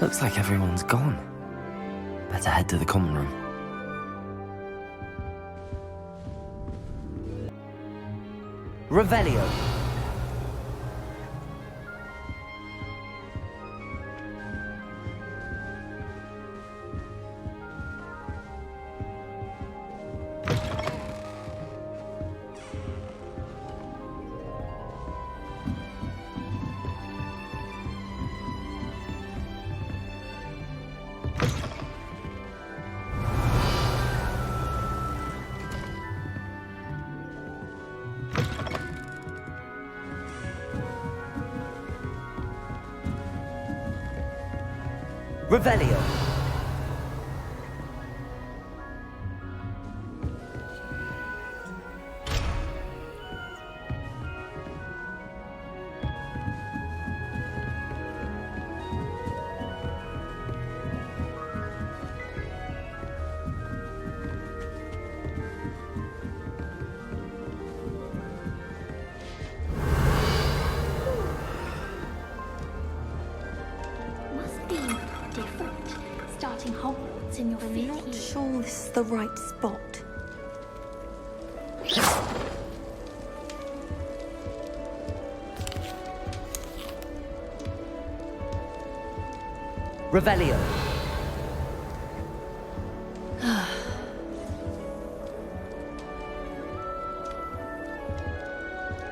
Looks like everyone's gone. Better head to the common room. Revelio. Revelio. Must be different. Starting Hogwarts in your fifth year. I'm not sure this is the right spot. Revelio.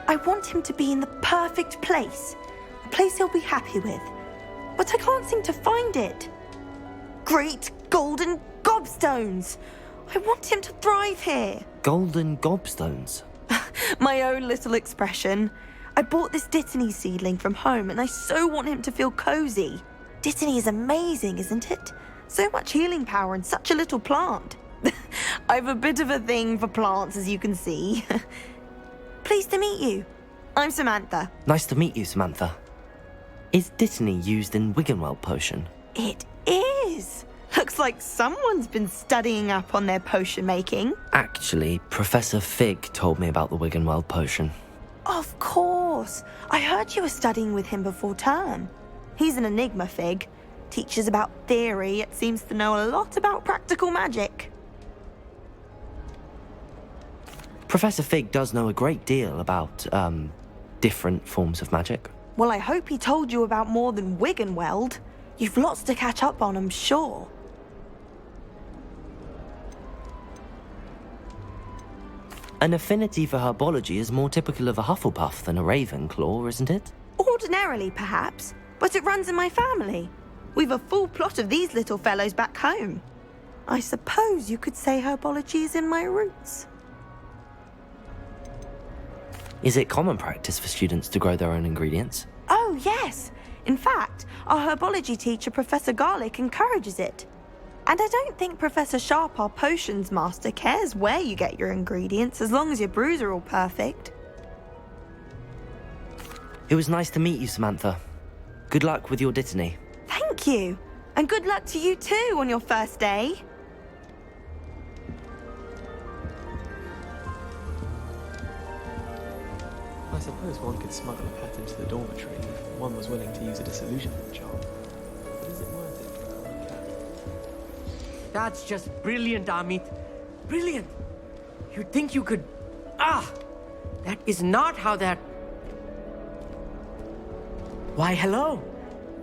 I want him to be in the perfect place. A place he'll be happy with. But I can't seem to find it. Great golden gobstones! I want him to thrive here. Golden gobstones. My own little expression. I bought this Dittany seedling from home and I so want him to feel cozy. Dittany is amazing, isn't it? So much healing power in such a little plant. I've a bit of a thing for plants, as you can see. Pleased to meet you. I'm Samantha. Nice to meet you, Samantha. Is Dittany used in Wiggenweld potion? It is. Looks like someone's been studying up on their potion making. Actually, Professor Fig told me about the Wiggenweld potion. Of course. I heard you were studying with him before term. He's an enigma, Fig. Teaches about theory, yet seems to know a lot about practical magic. Professor Fig does know a great deal about, different forms of magic. Well, I hope he told you about more than Wiggenweld. You've lots to catch up on, I'm sure. An affinity for herbology is more typical of a Hufflepuff than a Ravenclaw, isn't it? Ordinarily, perhaps, but it runs in my family. We've a full plot of these little fellows back home. I suppose you could say herbology is in my roots. Is it common practice for students to grow their own ingredients? Oh, yes. In fact, our herbology teacher, Professor Garlick, encourages it. And I don't think Professor Sharp, our potions master, cares where you get your ingredients, as long as your brews are all perfect. It was nice to meet you, Samantha. Good luck with your Dittany. Thank you. And good luck to you too on your first day. I suppose one could smuggle a pet into the dormitory if one was willing to use a disillusionment charm. But is it worth it for a common cat? That's just brilliant, Amit. Brilliant. You'd think you could... That is not how that... Why, hello.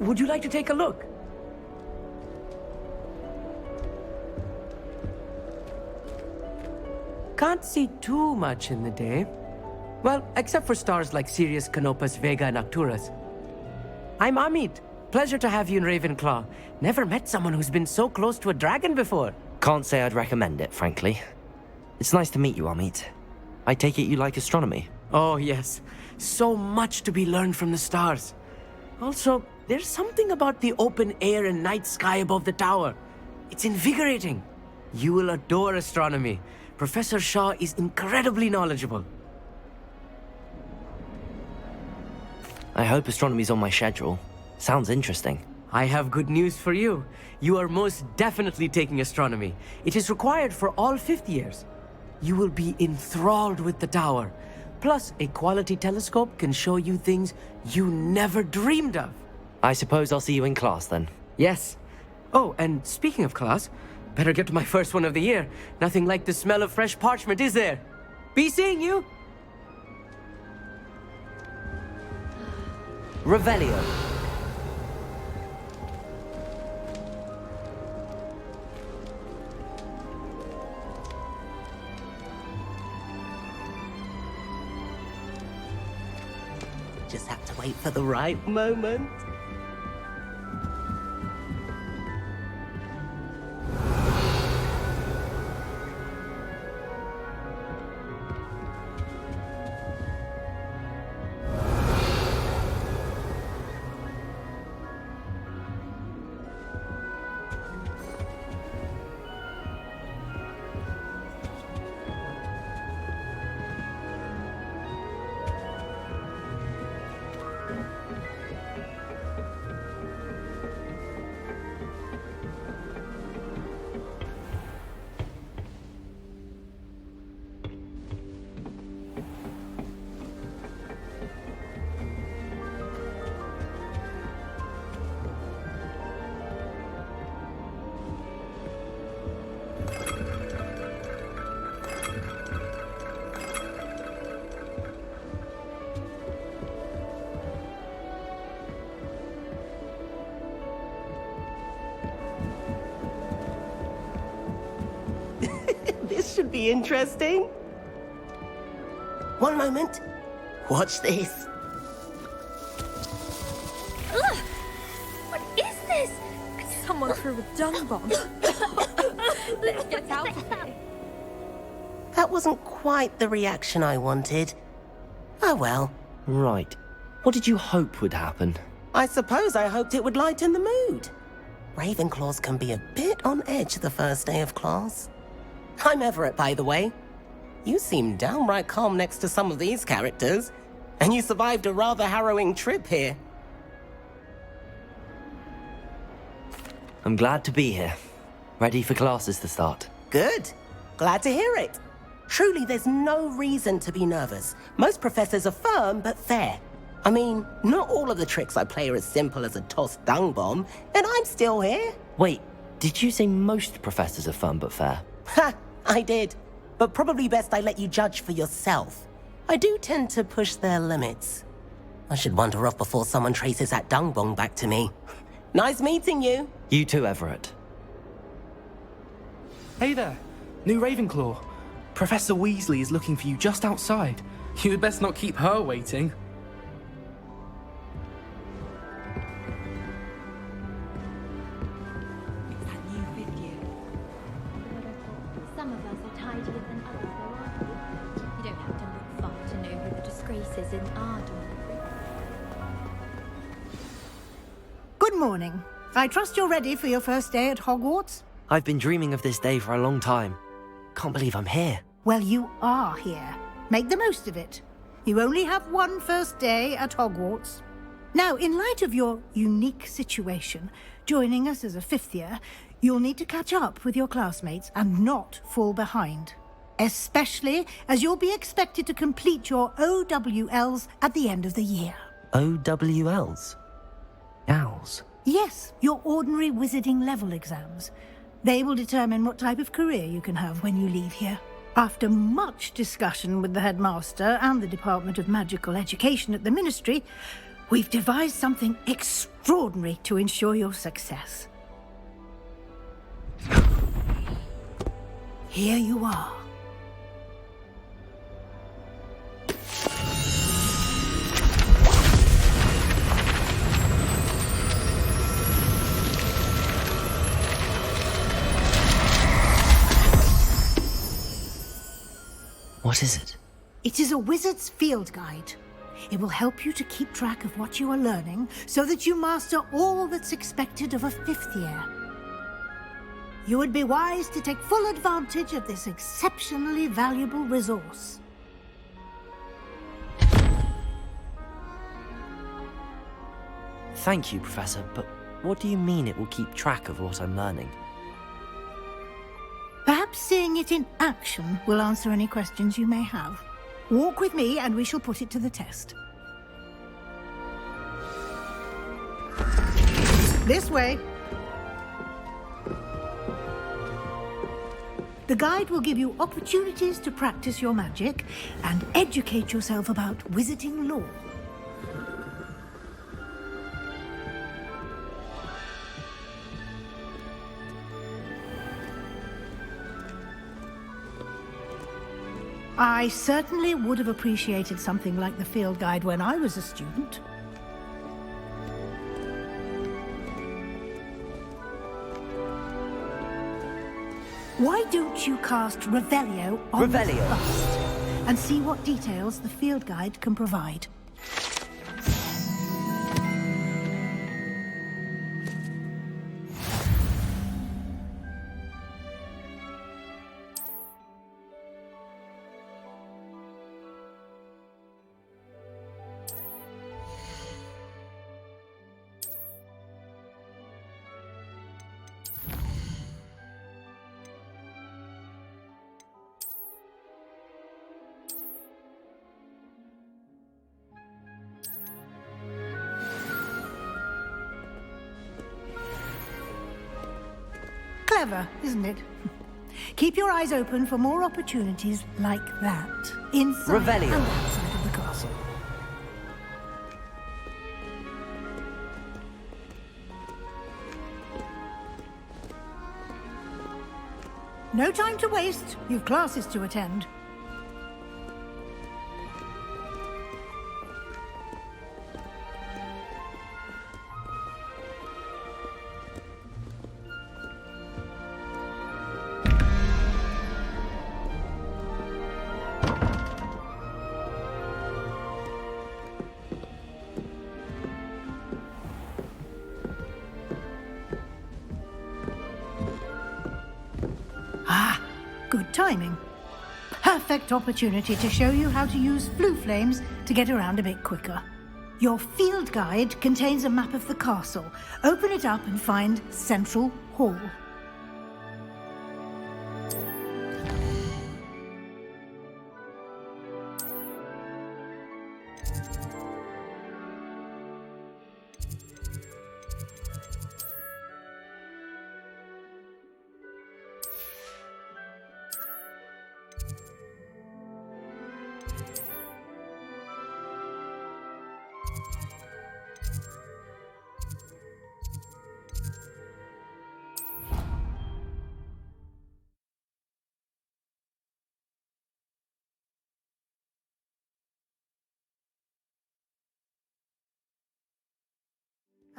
Would you like to take a look? Can't see too much in the day. Well, except for stars like Sirius, Canopus, Vega, and Arcturus. I'm Amit. Pleasure to have you in Ravenclaw. Never met someone who's been so close to a dragon before. Can't say I'd recommend it, frankly. It's nice to meet you, Amit. I take it you like astronomy? Oh, yes. So much to be learned from the stars. Also, there's something about the open air and night sky above the tower. It's invigorating. You will adore astronomy. Professor Shaw is incredibly knowledgeable. I hope astronomy's on my schedule. Sounds interesting. I have good news for you. You are most definitely taking astronomy. It is required for all fifth years. You will be enthralled with the tower. Plus, a quality telescope can show you things you never dreamed of. I suppose I'll see you in class then. Yes. Oh, and speaking of class, better get to my first one of the year. Nothing like the smell of fresh parchment, is there? Be seeing you! Revelio. Just have to wait for the right moment. This should be interesting. One moment. Watch this. Ugh! What is this? Someone threw a dung bomb. Let's get out of here. That wasn't quite the reaction I wanted. Oh well. Right. What did you hope would happen? I suppose I hoped it would lighten the mood. Ravenclaws can be a bit on edge the first day of class. I'm Everett, by the way. You seem downright calm next to some of these characters, and you survived a rather harrowing trip here. I'm glad to be here. Ready for classes to start. Good. Glad to hear it. Truly, there's no reason to be nervous. Most professors are firm but fair. I mean, not all of the tricks I play are as simple as a tossed dung bomb, and I'm still here. Wait, did you say most professors are fun but fair? Ha! I did. But probably best I let you judge for yourself. I do tend to push their limits. I should wander off before someone traces that dung bomb back to me. Nice meeting you. You too, Everett. Hey there, new Ravenclaw. Professor Weasley is looking for you just outside. You'd best not keep her waiting. Some of us are tidier than others, though, aren't we? You don't have to look far to know who the disgrace is in our dormitory. Good morning. I trust you're ready for your first day at Hogwarts? I've been dreaming of this day for a long time. Can't believe I'm here. Well, you are here. Make the most of it. You only have one first day at Hogwarts. Now, in light of your unique situation, joining us as a fifth year, you'll need to catch up with your classmates and not fall behind. Especially as you'll be expected to complete your OWLs at the end of the year. OWLs? Owls? Yes, your ordinary wizarding level exams. They will determine what type of career you can have when you leave here. After much discussion with the headmaster and the Department of Magical Education at the Ministry, we've devised something extraordinary to ensure your success. Here you are. What is it? It is a wizard's field guide. It will help you to keep track of what you are learning so that you master all that's expected of a fifth year. You would be wise to take full advantage of this exceptionally valuable resource. Thank you, Professor, but what do you mean it will keep track of what I'm learning? Perhaps seeing it in action will answer any questions you may have. Walk with me and we shall put it to the test. This way. The guide will give you opportunities to practice your magic and educate yourself about wizarding lore. I certainly would have appreciated something like the field guide when I was a student. Why don't you cast Revelio on the bust and see what details the field guide can provide? Clever, isn't it? Keep your eyes open for more opportunities like that, inside and outside of the castle. No time to waste. You've classes to attend. Good timing. Perfect opportunity to show you how to use flue flames to get around a bit quicker. Your field guide contains a map of the castle. Open it up and find Central Hall.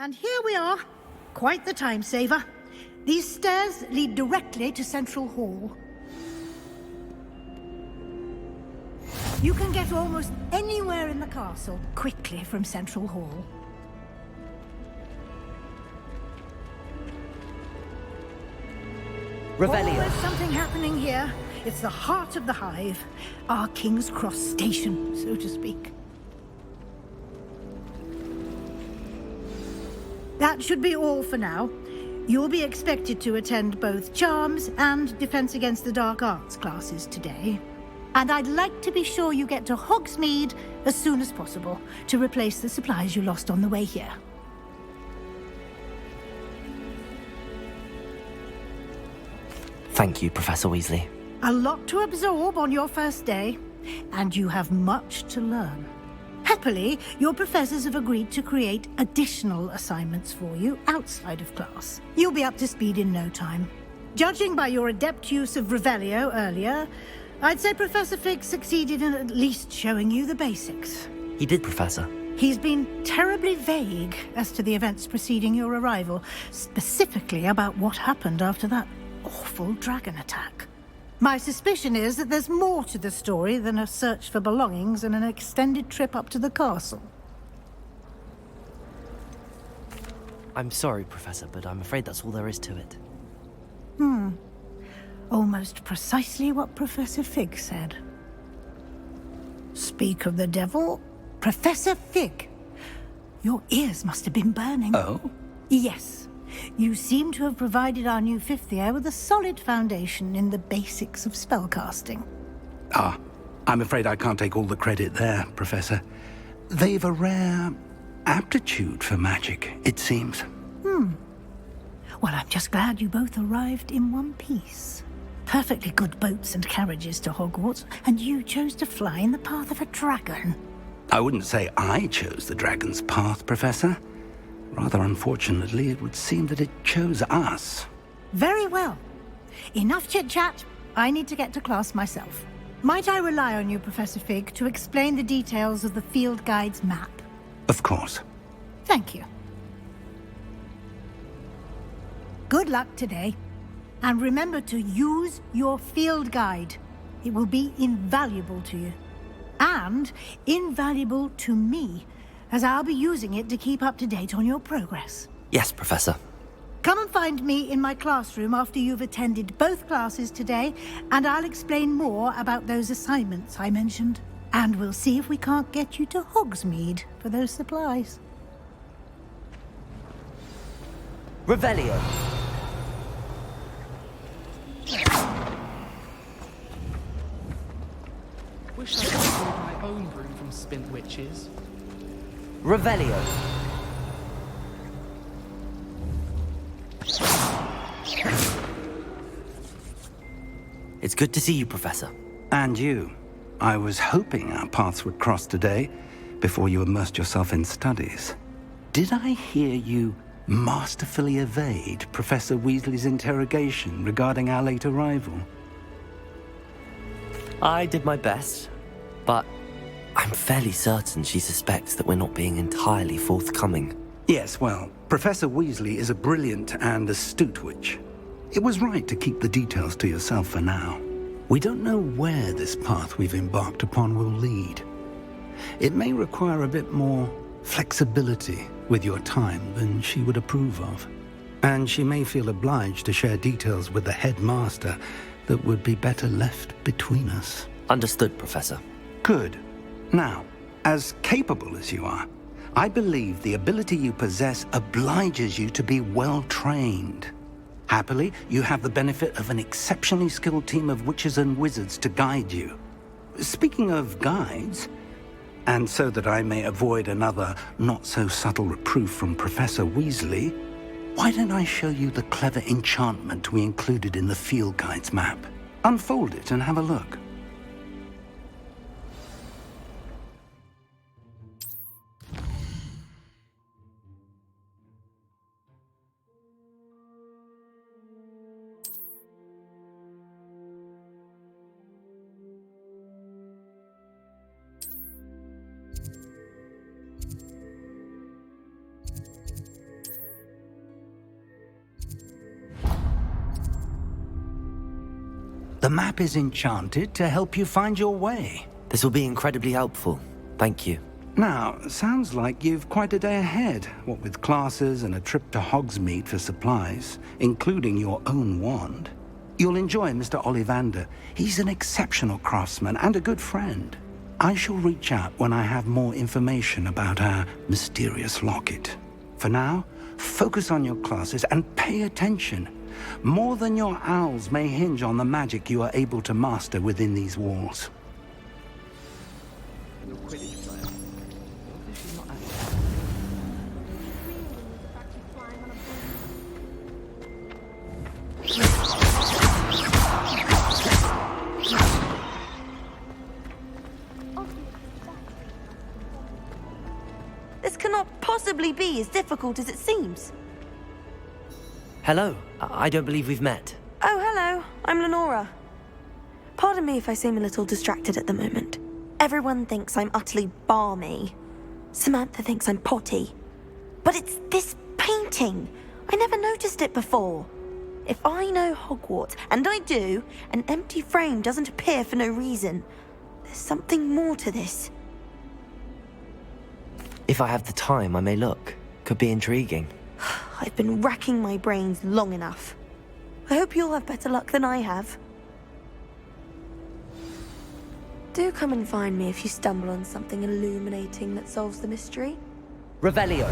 And here we are. Quite the time saver. These stairs lead directly to Central Hall. You can get almost anywhere in the castle quickly from Central Hall. Always something happening here. It's the heart of the hive. Our King's Cross station, so to speak. That should be all for now. You'll be expected to attend both Charms and Defense Against the Dark Arts classes today. And I'd like to be sure you get to Hogsmeade as soon as possible to replace the supplies you lost on the way here. Thank you, Professor Weasley. A lot to absorb on your first day, and you have much to learn. Happily, your professors have agreed to create additional assignments for you outside of class. You'll be up to speed in no time. Judging by your adept use of Revelio earlier, I'd say Professor Fig succeeded in at least showing you the basics. He did, Professor. He's been terribly vague as to the events preceding your arrival, specifically about what happened after that awful dragon attack. My suspicion is that there's more to the story than a search for belongings and an extended trip up to the castle. I'm sorry, Professor, but I'm afraid that's all there is to it. Almost precisely what Professor Fig said. Speak of the devil, Professor Fig. Your ears must have been burning. Oh? Yes. You seem to have provided our new fifth year with a solid foundation in the basics of spellcasting. Ah, I'm afraid I can't take all the credit there, Professor. They've a rare aptitude for magic, it seems. Well, I'm just glad you both arrived in one piece. perfectly good boats and carriages to Hogwarts, and you chose to fly in the path of a dragon. I wouldn't say I chose the dragon's path, Professor. Rather unfortunately, it would seem that it chose us. Very well. Enough chit-chat. I need to get to class myself. Might I rely on you, Professor Fig, to explain the details of the field guide's map? Of course. Thank you. Good luck today. And remember to use your field guide. It will be invaluable to you. And invaluable to me, as I'll be using it to keep up to date on your progress. Yes, Professor. Come and find me in my classroom after you've attended both classes today, and I'll explain more about those assignments I mentioned. And we'll see if we can't get you to Hogsmeade for those supplies. Revelio. Wish I could afford my own brew from Spint Witches. Revelio. It's good to see you, Professor. And you. I was hoping our paths would cross today, before you immersed yourself in studies. Did I hear you masterfully evade Professor Weasley's interrogation regarding our late arrival? I did my best, but I'm fairly certain she suspects that we're not being entirely forthcoming. Yes, well, Professor Weasley is a brilliant and astute witch. It was right to keep the details to yourself for now. We don't know where this path we've embarked upon will lead. It may require a bit more flexibility with your time than she would approve of. And she may feel obliged to share details with the headmaster that would be better left between us. Understood, Professor. Good. Now, as capable as you are, I believe the ability you possess obliges you to be well trained. Happily, you have the benefit of an exceptionally skilled team of witches and wizards to guide you. Speaking of guides, and so that I may avoid another not-so-subtle reproof from Professor Weasley, why don't I show you the clever enchantment we included in the field guide's map? Unfold it and have a look. The map is enchanted to help you find your way. This will be incredibly helpful. Thank you. Now, sounds like you've quite a day ahead, what with classes and a trip to Hogsmeade for supplies, including your own wand. You'll enjoy Mr. Ollivander. He's an exceptional craftsman and a good friend. I shall reach out when I have more information about our mysterious locket. For now, focus on your classes and pay attention. More than your owls may hinge on the magic you are able to master within these walls. Your Quidditch player. What if she's not active? This cannot possibly be as difficult as it seems. Hello. I don't believe we've met. Oh, hello. I'm Lenora. Pardon me if I seem a little distracted at the moment. Everyone thinks I'm utterly balmy. Samantha thinks I'm potty. But it's this painting. I never noticed it before. If I know Hogwarts, and I do, an empty frame doesn't appear for no reason. There's something more to this. If I have the time, I may look. Could be intriguing. I've been racking my brains long enough. I hope you'll have better luck than I have. Do come and find me if you stumble on something illuminating that solves the mystery. Revelio.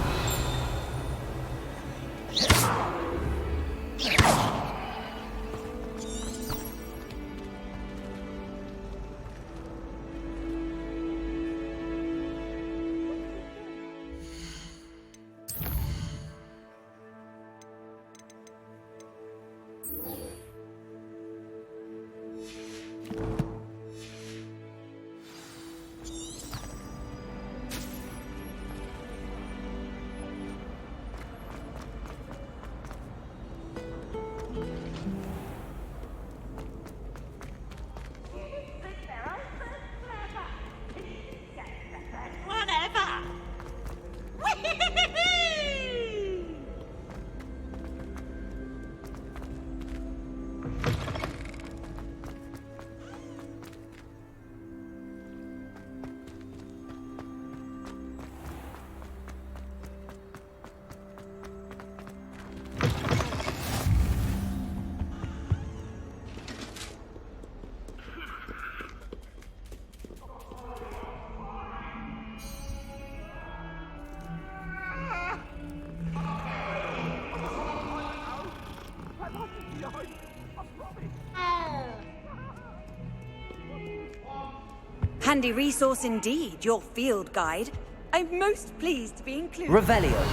Handy resource indeed, your field guide. I'm most pleased to be included. Revelio.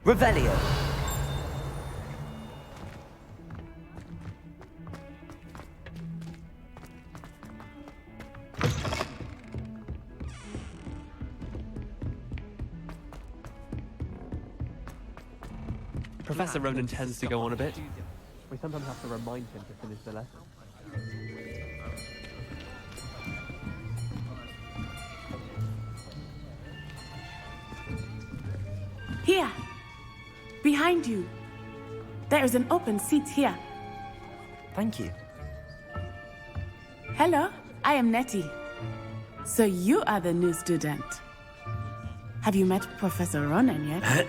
Revelio. Professor Ronan tends to go on a bit. We sometimes have to remind him to finish the lesson. Here! Behind you! There is an open seat here. Thank you. Hello, I am Nettie. So you are the new student. Have you met Professor Ronan yet?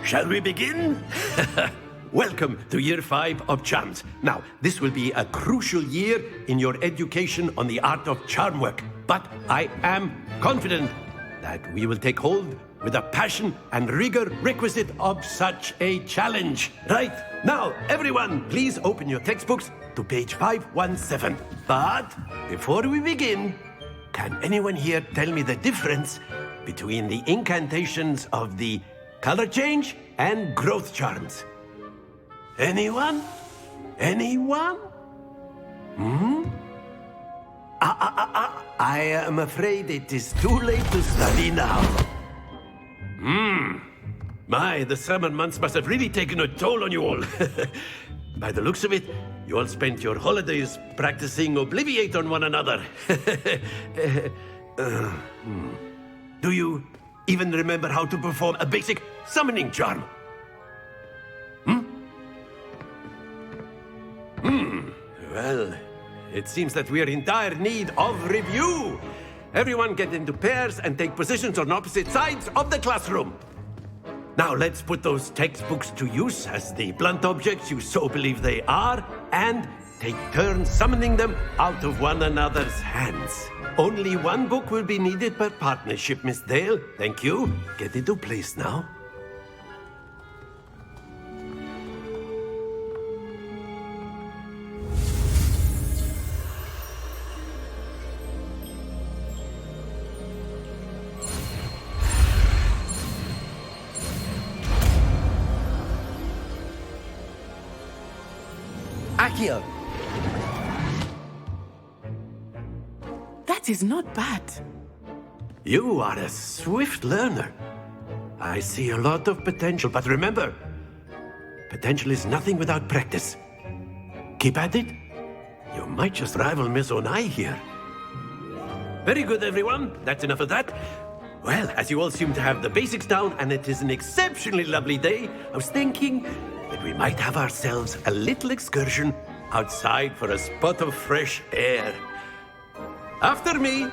Shall we begin? Welcome to Year 5 of Charms. Now, this will be a crucial year in your education on the art of charm work. But I am confident that we will take hold with the passion and rigor requisite of such a challenge. Right, now, everyone, please open your textbooks to page 517. But before we begin, can anyone here tell me the difference between the incantations of the color change and growth charms? Anyone? Anyone? I am afraid it is too late to study now. My, the summer months must have really taken a toll on you all. By the looks of it, you all spent your holidays practicing Obliviate on one another. Do you even remember how to perform a basic summoning charm? Well, it seems that we are in dire need of review. Everyone get into pairs and take positions on opposite sides of the classroom. Now let's put those textbooks to use as the blunt objects you so believe they are, and take turns summoning them out of one another's hands. Only one book will be needed per partnership, Miss Dale. Thank you. Get into place now. Accio. That is not bad. You are a swift learner. I see a lot of potential, but remember, potential is nothing without practice. Keep at it. You might just rival Miss Onai here. Very good, everyone. That's enough of that. Well, as you all seem to have the basics down, and it is an exceptionally lovely day, I was thinking that we might have ourselves a little excursion outside for a spot of fresh air. After me.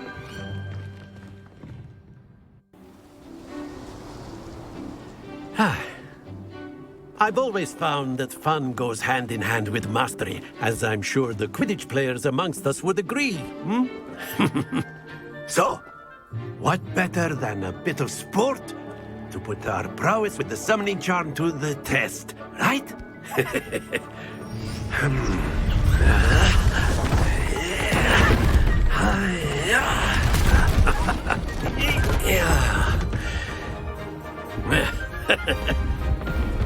I've always found that fun goes hand in hand with mastery, as I'm sure the Quidditch players amongst us would agree. So, what better than a bit of sport to put our prowess with the summoning charm to the test, right?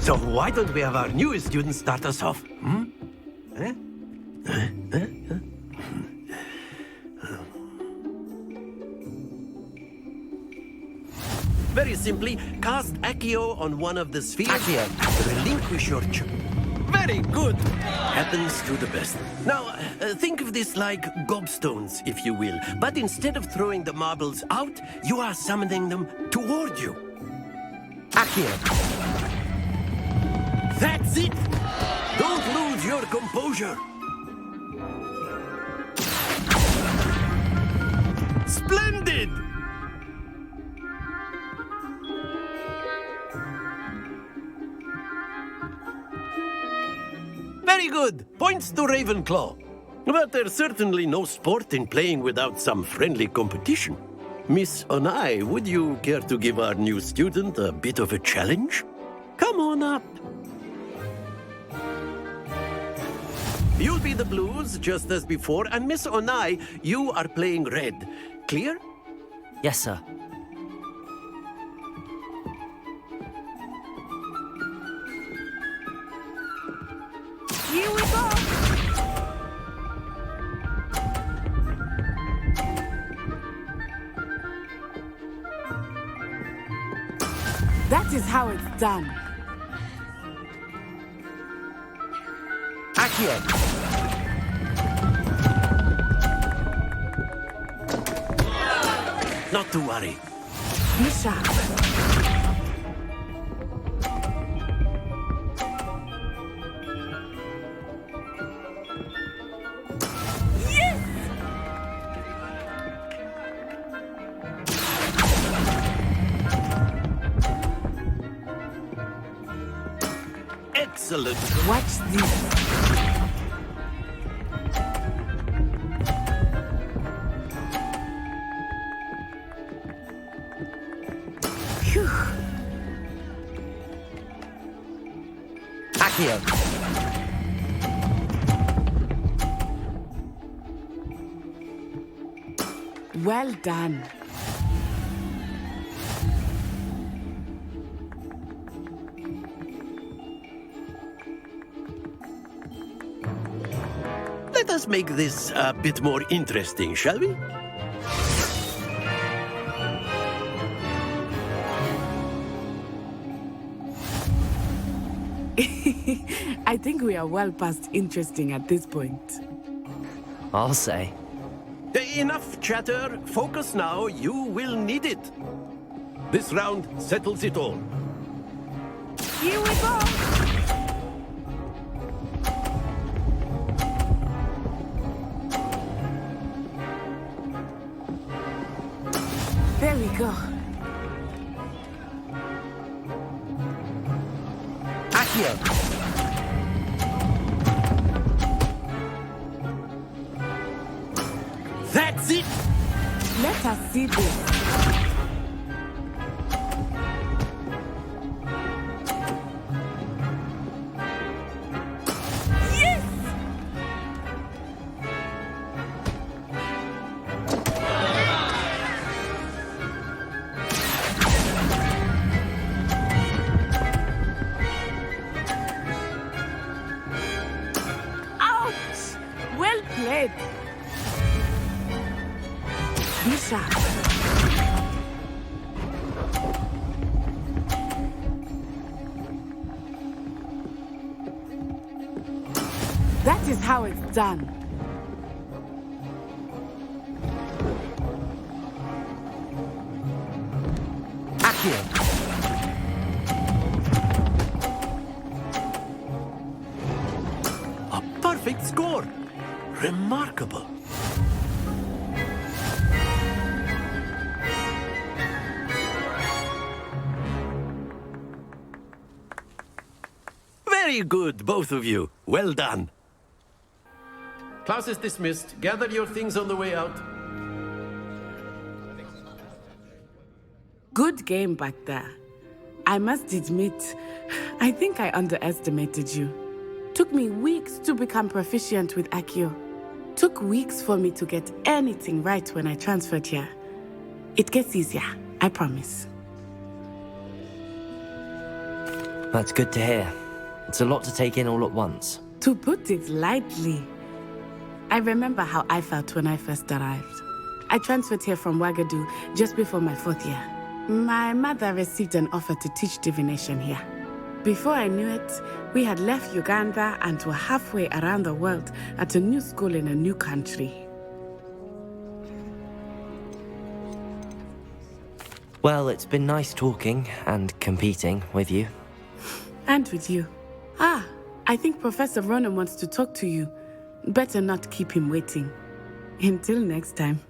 So why don't we have our newest student start us off? Very simply cast Accio on one of the spheres. Accio. Relinquish your Very good. Happens to the best. Now, think of this like gobstones, if you will. But instead of throwing the marbles out, you are summoning them toward you. Accio. That's it! Don't lose your composure. Splendid! Very good. Points to Ravenclaw. But there's certainly no sport in playing without some friendly competition. Miss Onai, would you care to give our new student a bit of a challenge? Come on up. You'll be the blues, just as before, and Miss Onai, you are playing red. Clear? Yes, sir. Here we go! That is how it's done. Accio. Not to worry. Be sharp. Excellent. Watch this. Phew. Accio. Well done. Let us make this a bit more interesting, shall we? I think we are well past interesting at this point. I'll say. Enough chatter. Focus now. You will need it. This round settles it all. Here we go! There we go. Accio. That's it! Let us see this. Yes! Ouch! Well played. Be sharp. That is how it's done. Accio. A perfect score. Remarkable. Very good, both of you. Well done. Class is dismissed. Gather your things on the way out. Good game back there. I must admit, I think I underestimated you. Took me weeks to become proficient with Accio. Took weeks for me to get anything right when I transferred here. It gets easier, I promise. That's good to hear. It's a lot to take in all at once. To put it lightly, I remember how I felt when I first arrived. I transferred here from Wagadu just before my 4th year. My mother received an offer to teach divination here. Before I knew it, we had left Uganda and were halfway around the world at a new school in a new country. Well, it's been nice talking and competing with you. And with you. Ah, I think Professor Ronan wants to talk to you. Better not keep him waiting. Until next time.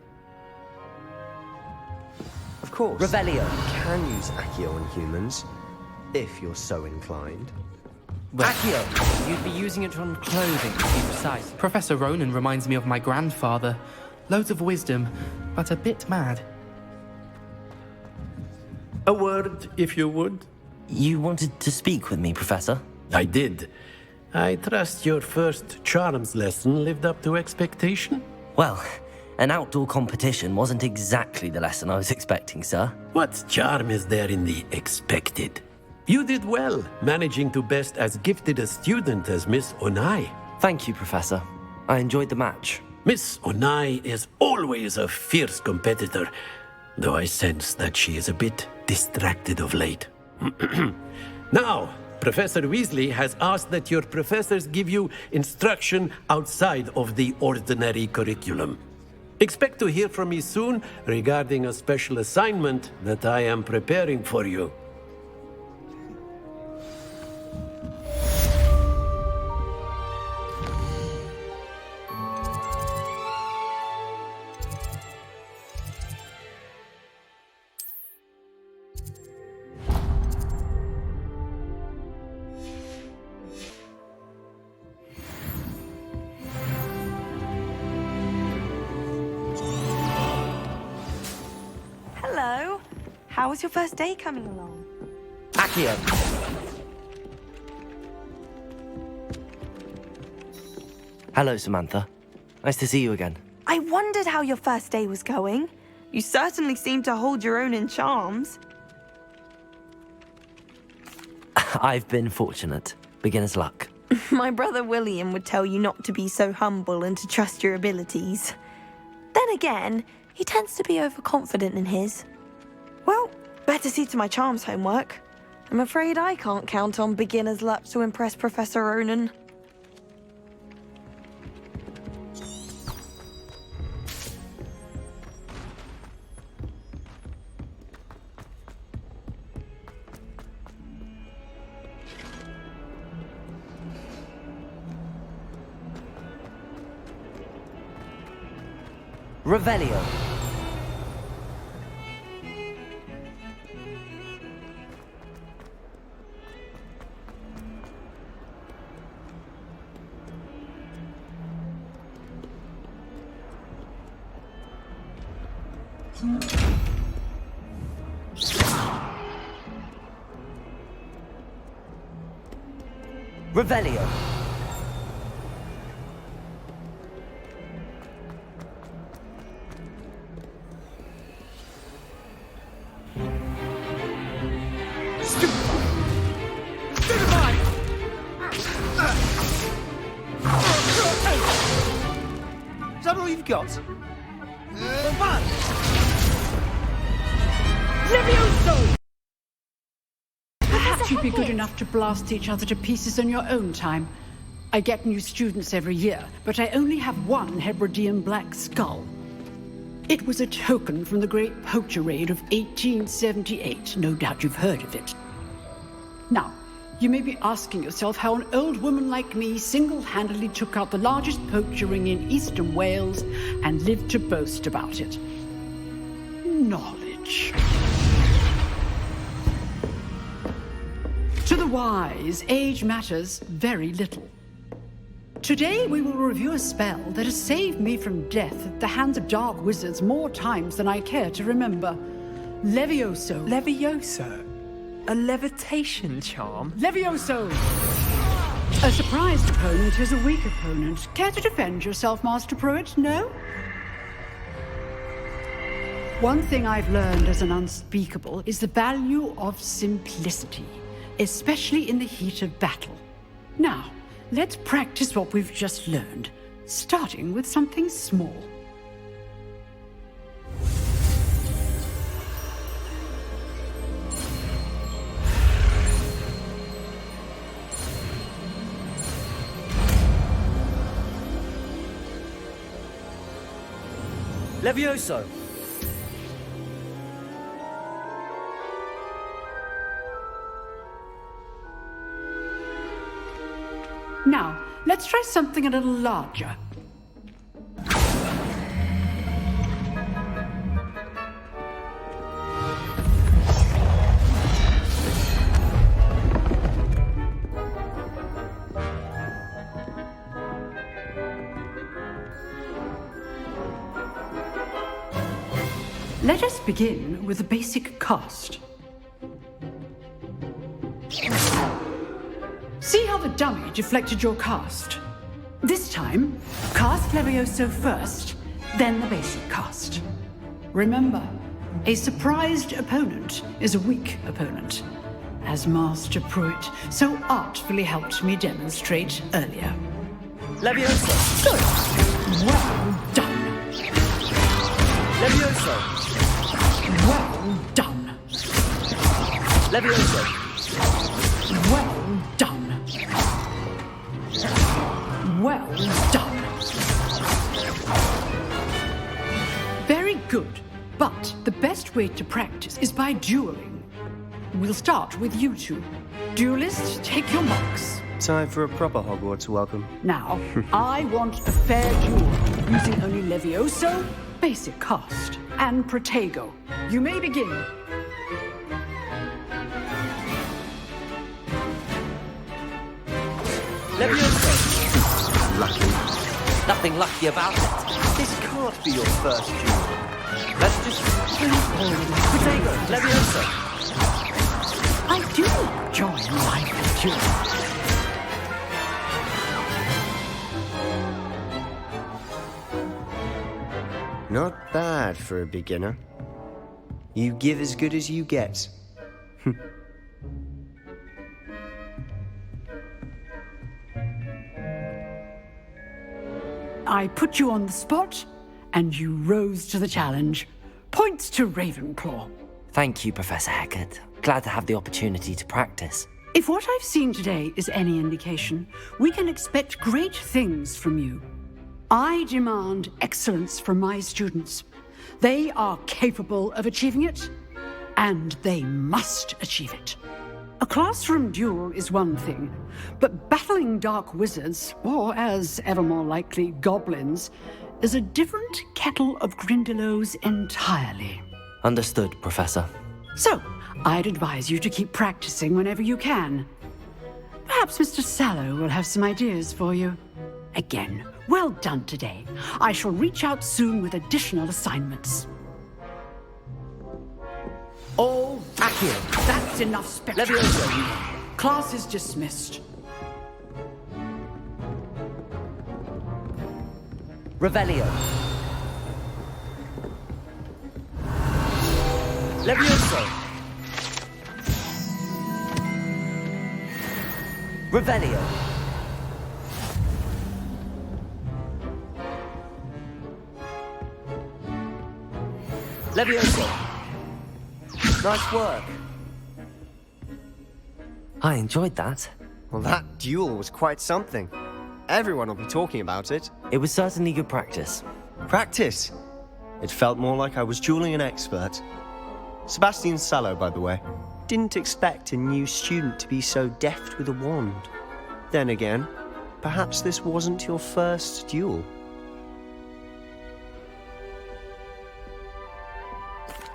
Of course. Revelio. You can use Accio on humans, if you're so inclined. Accio! You'd be using it on clothing, to be precise. Professor Ronan reminds me of my grandfather. Loads of wisdom, but a bit mad. A word, if you would. You wanted to speak with me, Professor? I did. I trust your first charms lesson lived up to expectation? Well, an outdoor competition wasn't exactly the lesson I was expecting, sir. What charm is there in the expected? You did well, managing to best as gifted a student as Miss Onai. Thank you, Professor. I enjoyed the match. Miss Onai is always a fierce competitor, though I sense that she is a bit distracted of late. Now, Professor Weasley has asked that your professors give you instruction outside of the ordinary curriculum. Expect to hear from me soon regarding a special assignment that I am preparing for you. Hello. How was your first day coming along? Accio! Hello, Samantha. Nice to see you again. I wondered how your first day was going. You certainly seem to hold your own in charms. I've been fortunate. Beginner's luck. My brother William would tell you not to be so humble and to trust your abilities. Then again, he tends to be overconfident in his. Well, better see to my charms homework. I'm afraid I can't count on beginner's luck to impress Professor Ronan. Revelio. Revelio. Is that all you've got? Levioso! Perhaps you'd be good enough to blast each other to pieces in your own time. I get new students every year, but I only have one Hebridean black skull. It was a token from the Great Poacher Raid of 1878. No doubt you've heard of it. Now, you may be asking yourself how an old woman like me single-handedly took out the largest poacher ring in eastern Wales and lived to boast about it. Knowledge. To the wise, age matters very little. Today we will review a spell that has saved me from death at the hands of dark wizards more times than I care to remember. Levioso. Levioso? A levitation charm? Levioso! A surprised opponent is a weak opponent. Care to defend yourself, Master Pruitt? No? One thing I've learned as an unspeakable is the value of simplicity, especially in the heat of battle. Now, let's practice what we've just learned, starting with something small. Levioso! Now, let's try something a little larger. Let us begin with the basic cast. See how the dummy deflected your cast? This time, cast Levioso first, then the basic cast. Remember, a surprised opponent is a weak opponent, as Master Pruitt so artfully helped me demonstrate earlier. Levioso! Good. Well done. Levioso! Well done. Levioso! Well done. Well done. Very good. But the best way to practice is by dueling. We'll start with you two. Duelists, take your marks. Time for a proper Hogwarts welcome. Now, I want a fair duel, using only Levioso, basic cast, and Protego. You may begin. Levioso! Lucky. Nothing lucky about it. This can't be your first duel. Let's just... Protego! Levioso! I do enjoy life duel. Not bad for a beginner. You give as good as you get. I put you on the spot, and you rose to the challenge. Points to Ravenclaw. Thank you, Professor Hecat. Glad to have the opportunity to practice. If what I've seen today is any indication, we can expect great things from you. I demand excellence from my students. They are capable of achieving it, and they must achieve it. A classroom duel is one thing, but battling dark wizards, or as ever more likely, goblins, is a different kettle of Grindylows entirely. Understood, Professor. So, I'd advise you to keep practicing whenever you can. Perhaps Mr. Sallow will have some ideas for you. Again, well done today. I shall reach out soon with additional assignments. Oh, Accio, that's enough spectacle. Levioso! Class is dismissed. Revelio! Levioso! Revelio! Levioso! Nice work. I enjoyed that. Well, that duel was quite something. Everyone will be talking about it. It was certainly good practice. Practice? It felt more like I was dueling an expert. Sebastian Sallow, by the way. Didn't expect a new student to be so deft with a wand. Then again, perhaps this wasn't your first duel.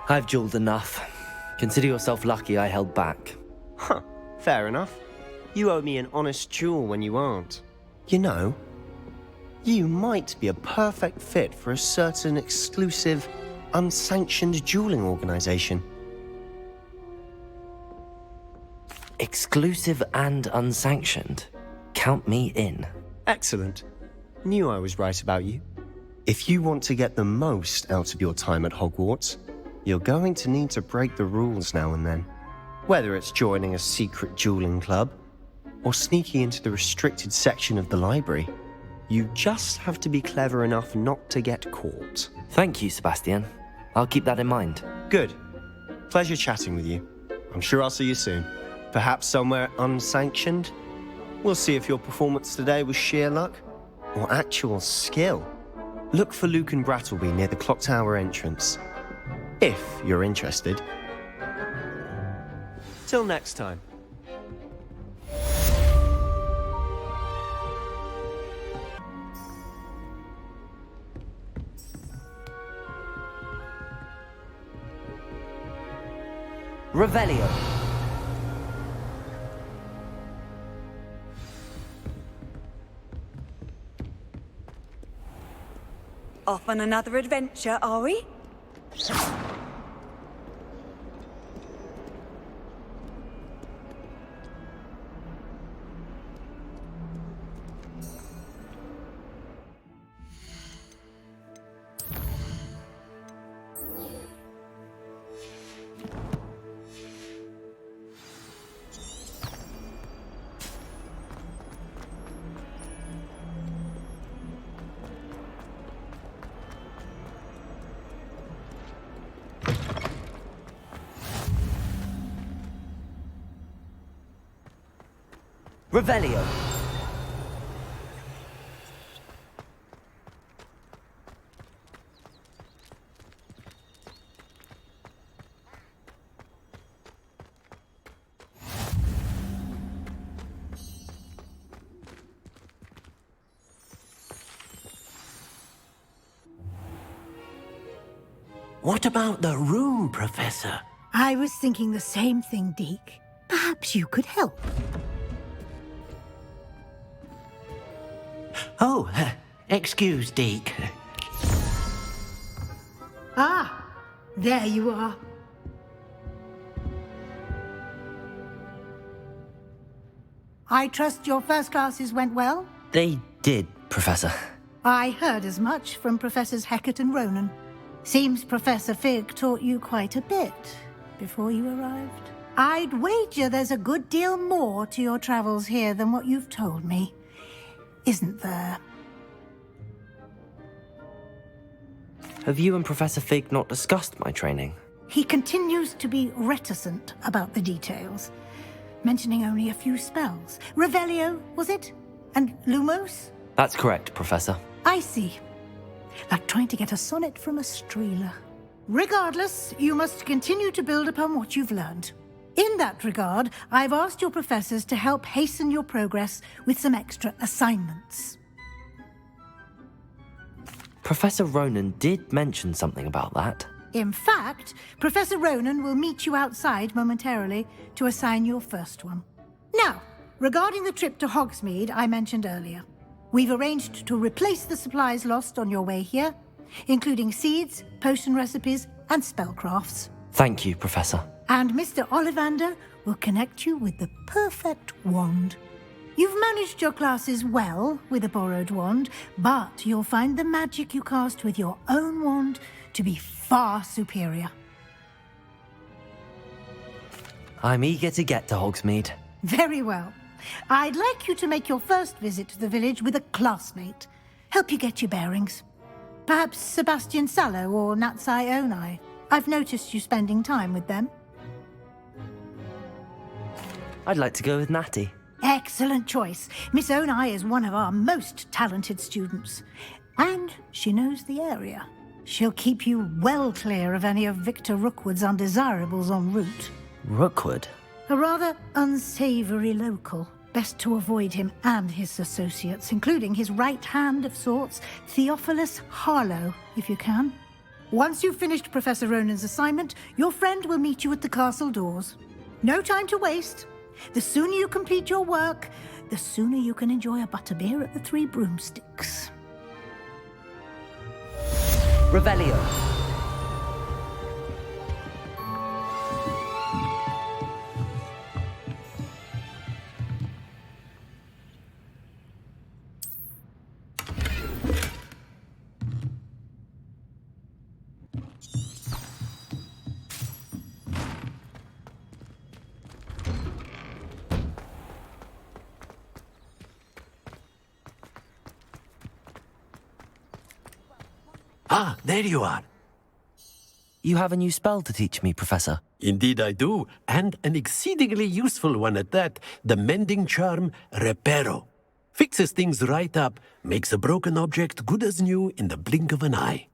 I've dueled enough. Consider yourself lucky I held back. Huh, fair enough. You owe me an honest duel when you aren't. You know, you might be a perfect fit for a certain exclusive, unsanctioned dueling organization. Exclusive and unsanctioned? Count me in. Excellent. Knew I was right about you. If you want to get the most out of your time at Hogwarts, you're going to need to break the rules now and then. Whether it's joining a secret dueling club, or sneaking into the restricted section of the library, you just have to be clever enough not to get caught. Thank you, Sebastian. I'll keep that in mind. Good. Pleasure chatting with you. I'm sure I'll see you soon. Perhaps somewhere unsanctioned? We'll see if your performance today was sheer luck, or actual skill. Look for Luke and Brattleby near the clock tower entrance. If you're interested. Till next time. Revelio. Off on another adventure, are we? Revelio. What about the room, Professor? I was thinking the same thing, Deke. Perhaps you could help. Oh, excuse, Deke. Ah, there you are. I trust your first classes went well? They did, Professor. I heard as much from Professors Hecat and Ronan. Seems Professor Fig taught you quite a bit before you arrived. I'd wager there's a good deal more to your travels here than what you've told me. Isn't there? Have you and Professor Fig not discussed my training? He continues to be reticent about the details, mentioning only a few spells. Revelio, was it? And Lumos? That's correct, Professor. I see. Like trying to get a sonnet from a streeler. Regardless, you must continue to build upon what you've learned. In that regard, I've asked your professors to help hasten your progress with some extra assignments. Professor Ronan did mention something about that. In fact, Professor Ronan will meet you outside momentarily to assign your first one. Now, regarding the trip to Hogsmeade I mentioned earlier, we've arranged to replace the supplies lost on your way here, including seeds, potion recipes, and spellcrafts. Thank you, Professor. And Mr. Ollivander will connect you with the perfect wand. You've managed your classes well with a borrowed wand, but you'll find the magic you cast with your own wand to be far superior. I'm eager to get to Hogsmeade. Very well. I'd like you to make your first visit to the village with a classmate. Help you get your bearings. Perhaps Sebastian Sallow or Natsai Onai. I've noticed you spending time with them. I'd like to go with Natty. Excellent choice. Miss Onai is one of our most talented students. And she knows the area. She'll keep you well clear of any of Victor Rookwood's undesirables en route. Rookwood? A rather unsavory local. Best to avoid him and his associates, including his right hand of sorts, Theophilus Harlow, if you can. Once you've finished Professor Ronan's assignment, your friend will meet you at the castle doors. No time to waste. The sooner you complete your work, the sooner you can enjoy a butterbeer at the Three Broomsticks. Revelio. Ah, there you are. You have a new spell to teach me, Professor. Indeed I do, and an exceedingly useful one at that, the mending charm Reparo. Fixes things right up, makes a broken object good as new in the blink of an eye.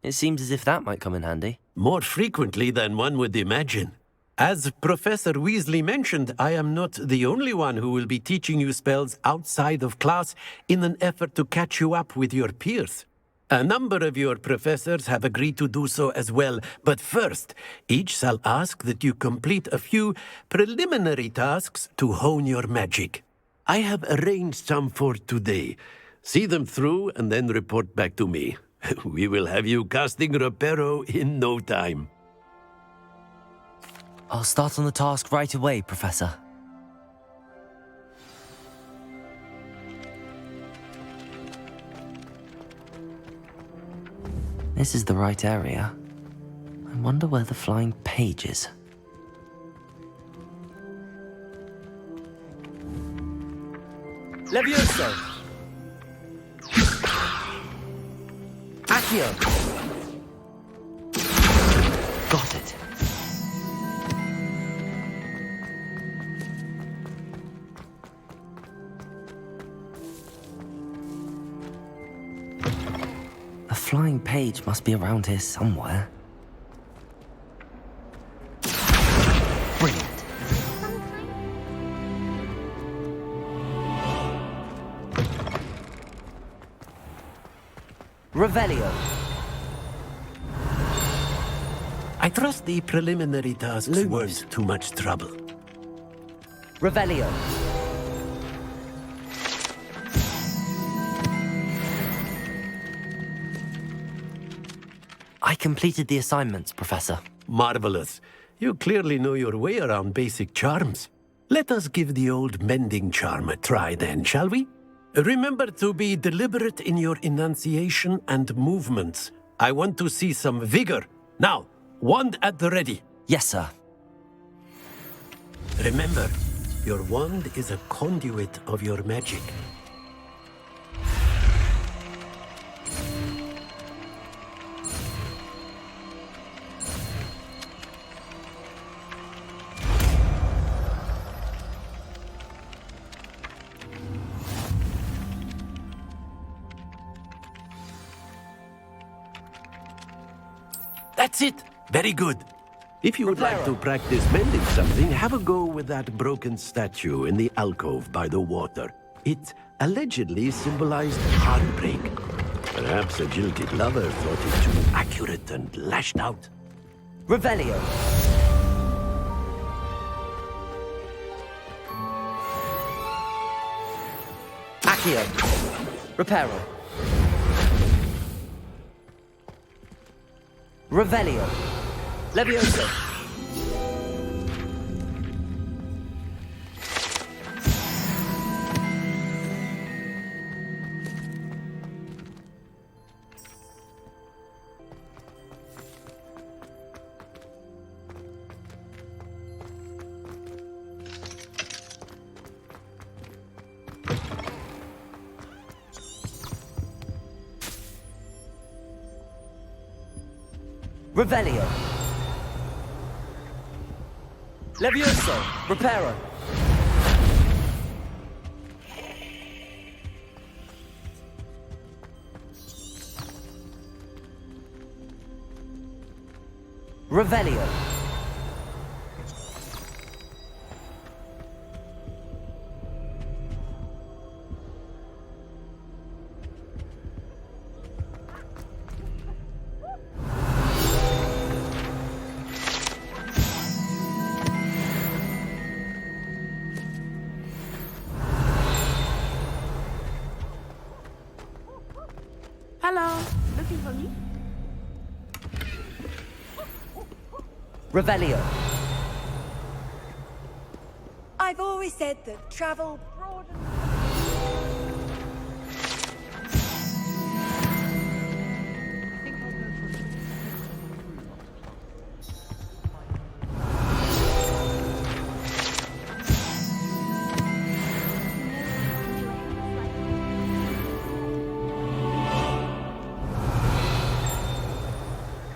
It seems as if that might come in handy. More frequently than one would imagine. As Professor Weasley mentioned, I am not the only one who will be teaching you spells outside of class in an effort to catch you up with your peers. A number of your professors have agreed to do so as well, but first, each shall ask that you complete a few preliminary tasks to hone your magic. I have arranged some for today. See them through and then report back to me. We will have you casting Reparo in no time. I'll start on the task right away, Professor. This is the right area. I wonder where the flying page is. Levioso! Accio! Got it. A flying page must be around here somewhere. Brilliant. Revelio. I trust the preliminary tasks weren't too much trouble. Revelio. I completed the assignments, Professor. Marvelous. You clearly know your way around basic charms. Let us give the old mending charm a try then, shall we? Remember to be deliberate in your enunciation and movements. I want to see some vigor. Now, wand at the ready. Yes, sir. Remember, your wand is a conduit of your magic. That's it! Very good. If you would like to practice mending something, have a go with that broken statue in the alcove by the water. It allegedly symbolized heartbreak. Perhaps a jilted lover thought it too accurate and lashed out. Revelio. Accio. Reparo. Revelio. Levioso. Revelio. Levioso. Reparo. Revelio. Hello, looking for me? Revelio. I've always said that travel broadens.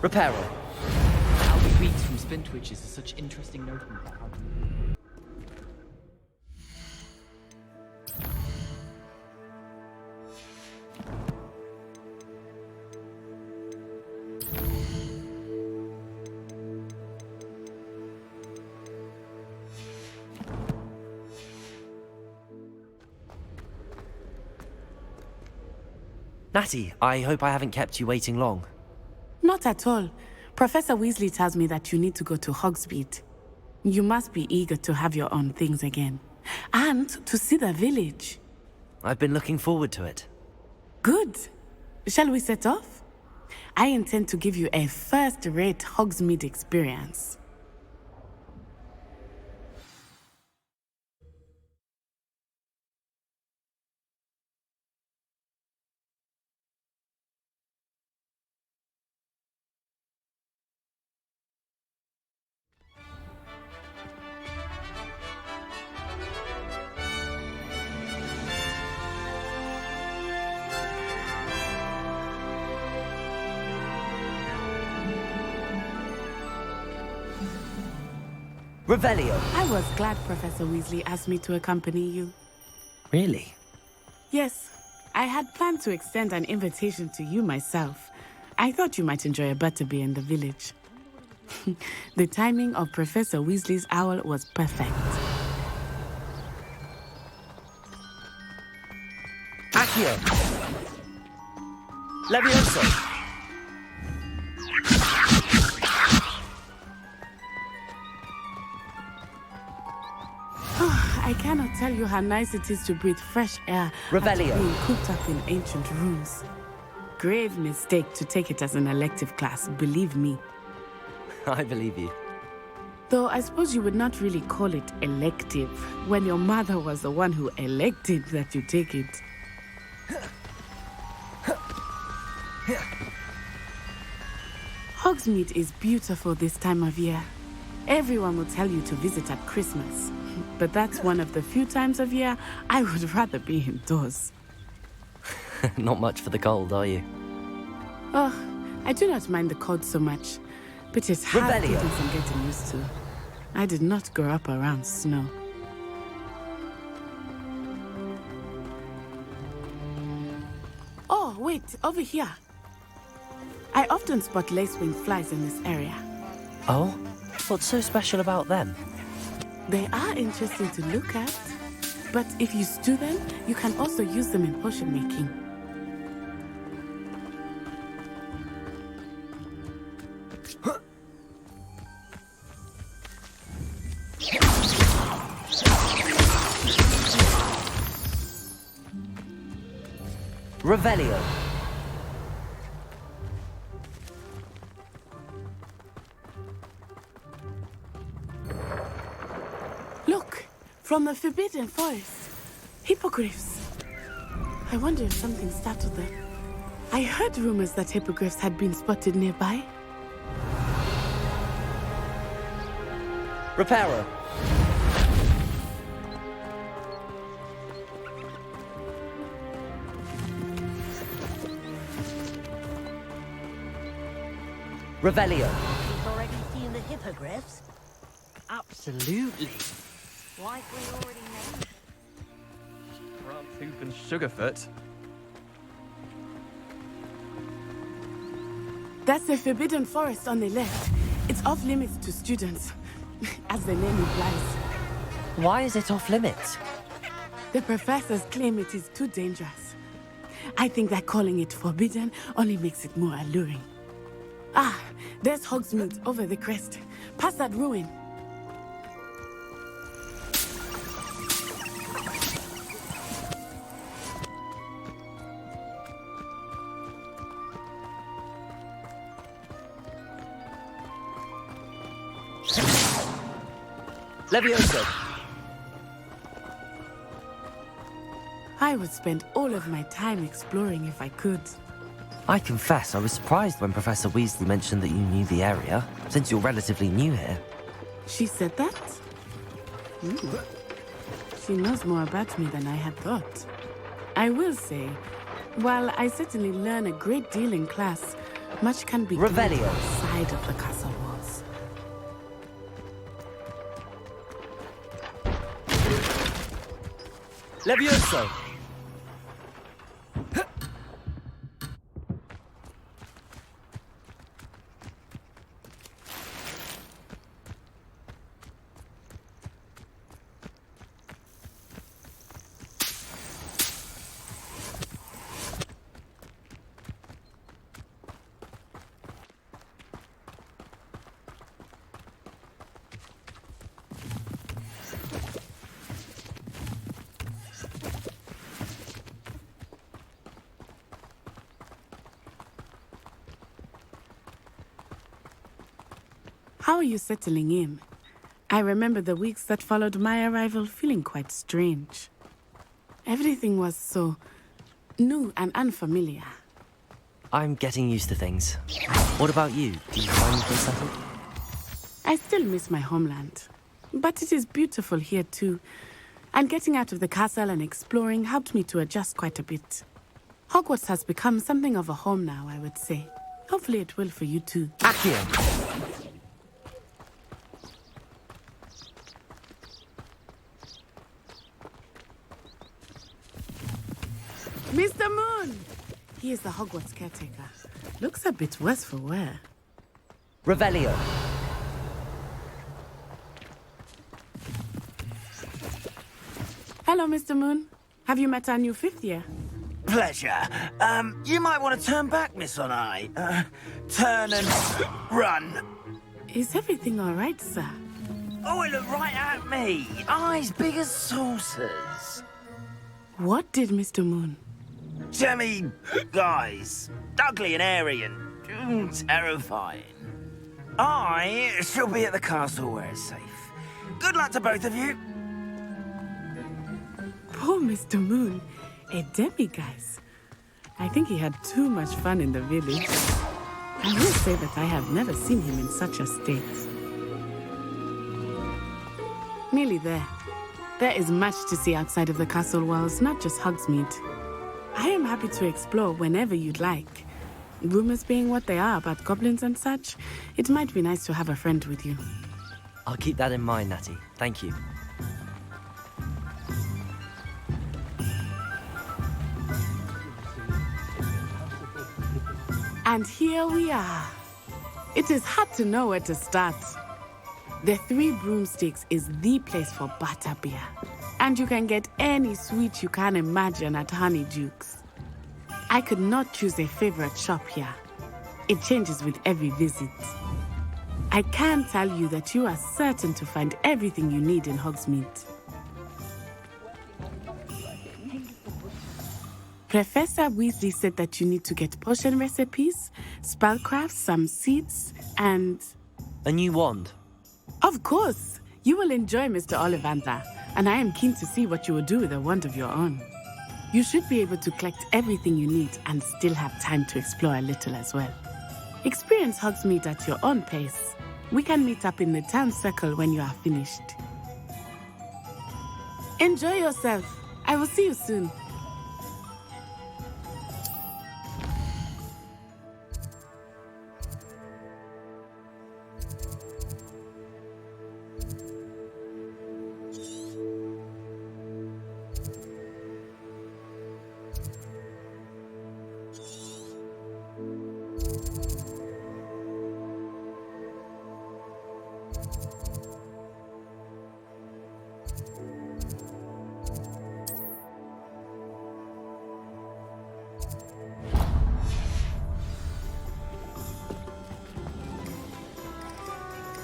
Reparo. How the weeks from spin twitches is such interesting note. Natty, I hope I haven't kept you waiting long. Not at all. Professor Weasley tells me that you need to go to Hogsmeade. You must be eager to have your own things again. And to see the village. I've been looking forward to it. Good. Shall we set off? I intend to give you a first-rate Hogsmeade experience. Revelio. I was glad Professor Weasley asked me to accompany you. Really? Yes, I had planned to extend an invitation to you myself. I thought you might enjoy a butterbeer in the village. The timing of Professor Weasley's owl was perfect. Accio! Levioso! I cannot tell you how nice it is to breathe fresh air Revelio. after being cooped up in ancient rooms. Grave mistake to take it as an elective class, believe me. I believe you. Though I suppose you would not really call it elective when your mother was the one who elected that you take it. Hogsmeade is beautiful this time of year. Everyone will tell you to visit at Christmas, but that's one of the few times of year I would rather be indoors. Not much for the cold, are you? Oh, I do not mind the cold so much, but it's hard Revelio. things I'm getting used to. I did not grow up around snow. Oh, wait, over here. I often spot lacewing flies in this area. Oh? What's so special about them? They are interesting to look at, but if you stew them, you can also use them in potion making. Revelio. Look, from the Forbidden Forest. Hippogriffs. I wonder if something startled them. I heard rumors that hippogriffs had been spotted nearby. Reparo. Revelio. You've already seen the hippogriffs? Absolutely. Like we already know. Tooth and Sugarfoot. That's the Forbidden Forest on the left. It's off limits to students, as the name implies. Why is it off limits? The professors claim it is too dangerous. I think that calling it forbidden only makes it more alluring. Ah, there's Hogsmeade over the crest. Past that ruin. Levioso. I would spend all of my time exploring if I could. I confess, I was surprised when Professor Weasley mentioned that you knew the area, since you're relatively new here. She said that? She knows more about me than I had thought. I will say, while I certainly learn a great deal in class, much can be done Revelio. outside of the castle walls. Levioso. How are you settling in? I remember the weeks that followed my arrival feeling quite strange. Everything was so new and unfamiliar. I'm getting used to things. What about you? Do you find yourself settled? I still miss my homeland, but it is beautiful here too. And getting out of the castle and exploring helped me to adjust quite a bit. Hogwarts has become something of a home now, I would say. Hopefully it will for you too. Accio! Mr. Moon! He is the Hogwarts caretaker. Looks a bit worse for wear. Revelio! Hello, Mr. Moon. Have you met our new 5th year? Pleasure. You might want to turn back, Miss Onai. Turn and run. Is everything all right, sir? Oh, it looked right at me. Eyes big as saucers. What did Mr. Moon? Jemmy guys. Ugly and airy and terrifying. I shall be at the castle where it's safe. Good luck to both of you. Poor Mr. Moon. A demiguise. I think he had too much fun in the village. I will say that I have never seen him in such a state. Nearly there. There is much to see outside of the castle walls, not just Hogsmeade. I am happy to explore whenever you'd like. Rumors being what they are about goblins and such, it might be nice to have a friend with you. I'll keep that in mind, Natty. Thank you. And here we are. It is hard to know where to start. The Three Broomsticks is the place for butterbeer. And you can get any sweet you can imagine at Honeydukes. I could not choose a favorite shop here. It changes with every visit. I can tell you that you are certain to find everything you need in Hogsmeade. Professor Weasley said that you need to get potion recipes, spellcrafts, some seeds, and... A new wand? Of course! You will enjoy Mr. Ollivander, and I am keen to see what you will do with a wand of your own. You should be able to collect everything you need and still have time to explore a little as well. Experience Hogsmeade at your own pace. We can meet up in the town circle when you are finished. Enjoy yourself. I will see you soon.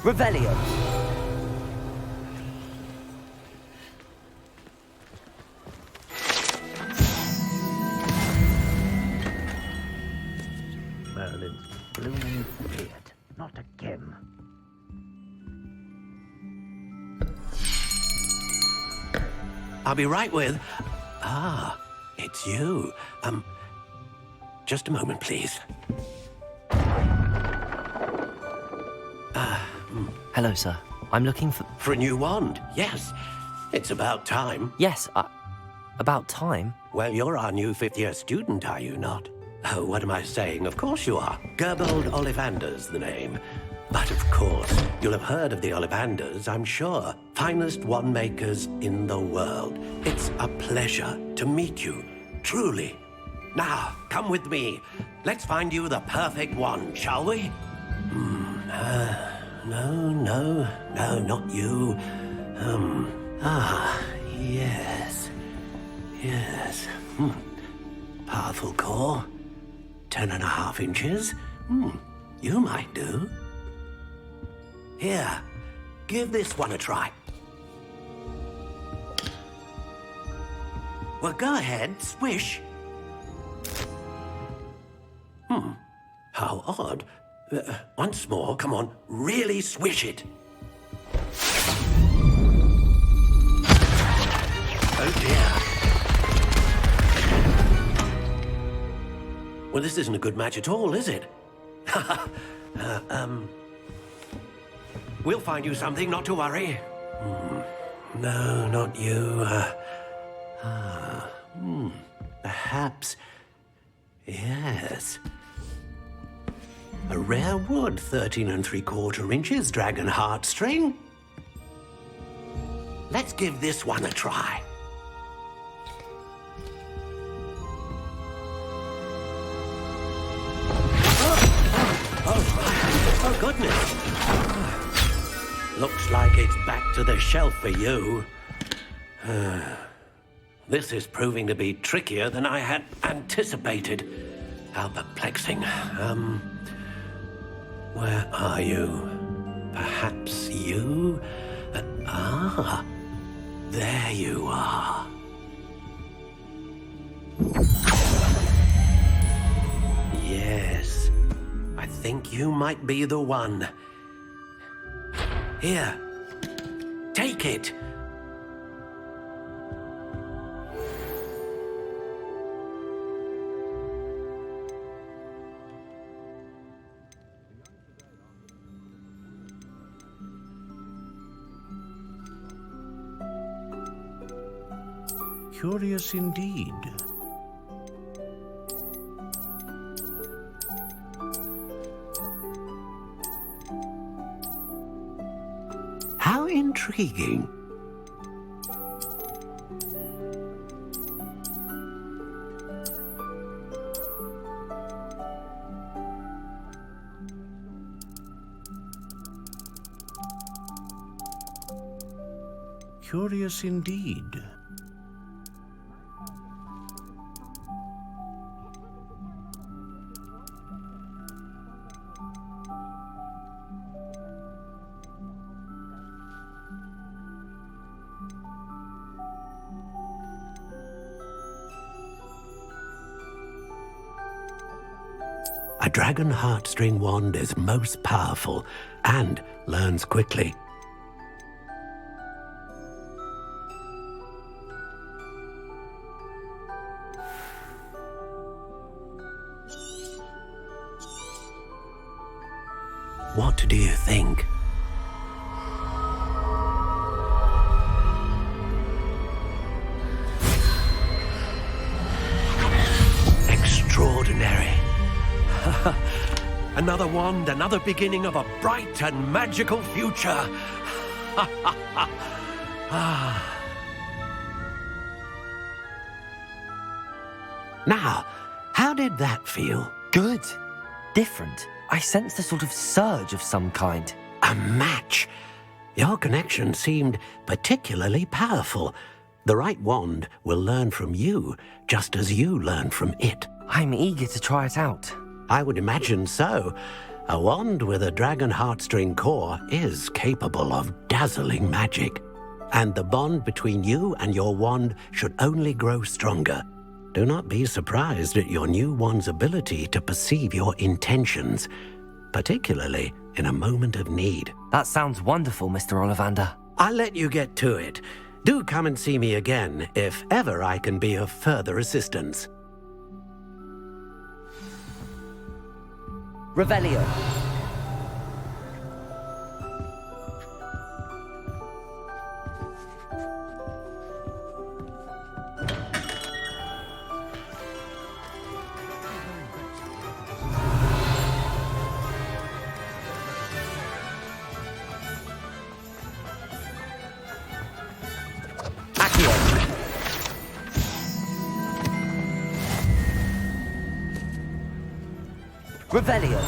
Revelio! Merlin's blooming beard. Not again. I'll be right with... Ah, it's you. Just a moment, please. Hello, sir. I'm looking for... For a new wand, yes. It's about time. Yes, about time? Well, you're our new 5th year student, are you not? Oh, what am I saying? Of course you are. Gerbold Ollivander's the name. But of course, you'll have heard of the Ollivanders, I'm sure. Finest wand makers in the world. It's a pleasure to meet you, truly. Now, come with me. Let's find you the perfect wand, shall we? No, not you. Yes. Powerful core. 10.5 inches. You might do. Here, give this one a try. Well, go ahead, swish. How odd. Once more, come on, really swish it. Oh dear. Well, this isn't a good match at all, is it? We'll find you something, not to worry. No, not you. Perhaps. Yes. A rare wood, 13 3/4 inches, dragon heartstring. Let's give this one a try. Oh, goodness. Looks like it's back to the shelf for you. This is proving to be trickier than I had anticipated. How perplexing. Where are you? Perhaps you? There you are. Yes, I think you might be the one. Here, take it. Curious indeed. How intriguing. Curious indeed. A dragon heartstring wand is most powerful and learns quickly. What do you think? Extraordinary. Another wand, another beginning of a bright and magical future. Now, how did that feel? Good. Different. I sensed a sort of surge of some kind. A match. Your connection seemed particularly powerful. The right wand will learn from you, just as you learn from it. I'm eager to try it out. I would imagine so. A wand with a dragon heartstring core is capable of dazzling magic. And the bond between you and your wand should only grow stronger. Do not be surprised at your new wand's ability to perceive your intentions, particularly in a moment of need. That sounds wonderful, Mr. Ollivander. I'll let you get to it. Do come and see me again if ever I can be of further assistance. Revelio. Revelio.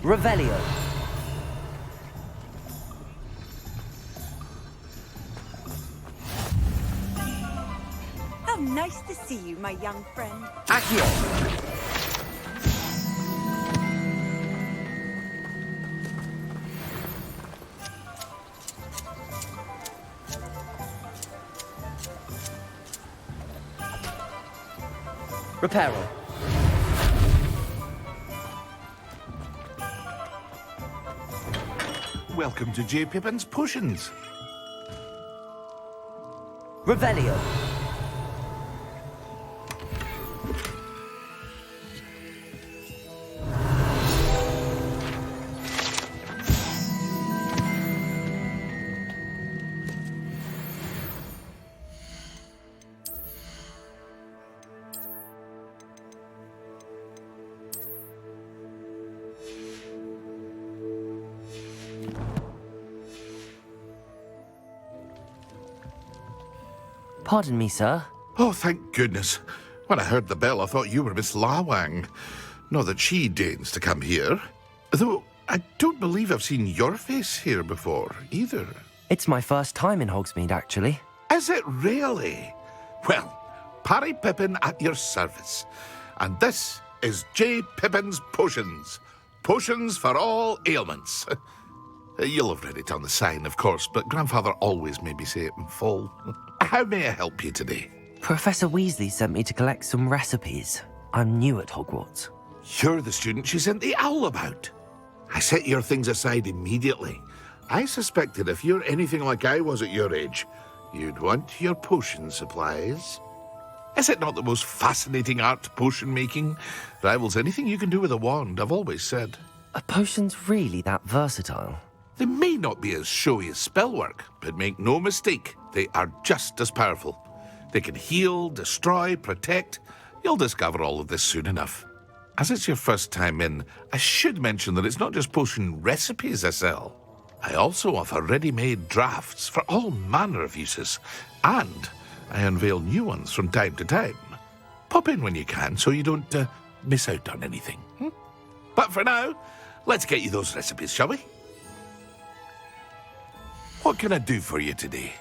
Revelio. How nice to see you, my young friend. Accio. Reparo. Welcome to J. Pippin's Potions. Revelio. Pardon me, sir. Oh, thank goodness. When I heard the bell, I thought you were Miss Lawang. Not that she deigns to come here. Though I don't believe I've seen your face here before, either. It's my first time in Hogsmeade, actually. Is it really? Well, Parry Pippin at your service. And this is J. Pippin's Potions. Potions for all ailments. You'll have read it on the sign, of course, but Grandfather always made me say it in full. How may I help you today? Professor Weasley sent me to collect some recipes. I'm new at Hogwarts. You're the student she sent the owl about. I set your things aside immediately. I suspected if you're anything like I was at your age, you'd want your potion supplies. Is it not the most fascinating art, potion making? Rivals anything you can do with a wand, I've always said. Are potions really that versatile? They may not be as showy as spellwork, but make no mistake, they are just as powerful. They can heal, destroy, protect. You'll discover all of this soon enough. As it's your first time in, I should mention that it's not just potion recipes I sell. I also offer ready-made drafts for all manner of uses, and I unveil new ones from time to time. Pop in when you can so you don't miss out on anything. But for now, let's get you those recipes, shall we? What can I do for you today?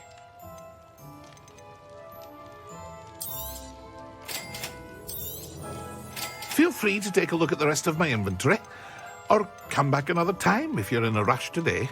Feel free to take a look at the rest of my inventory, or come back another time if you're in a rush today.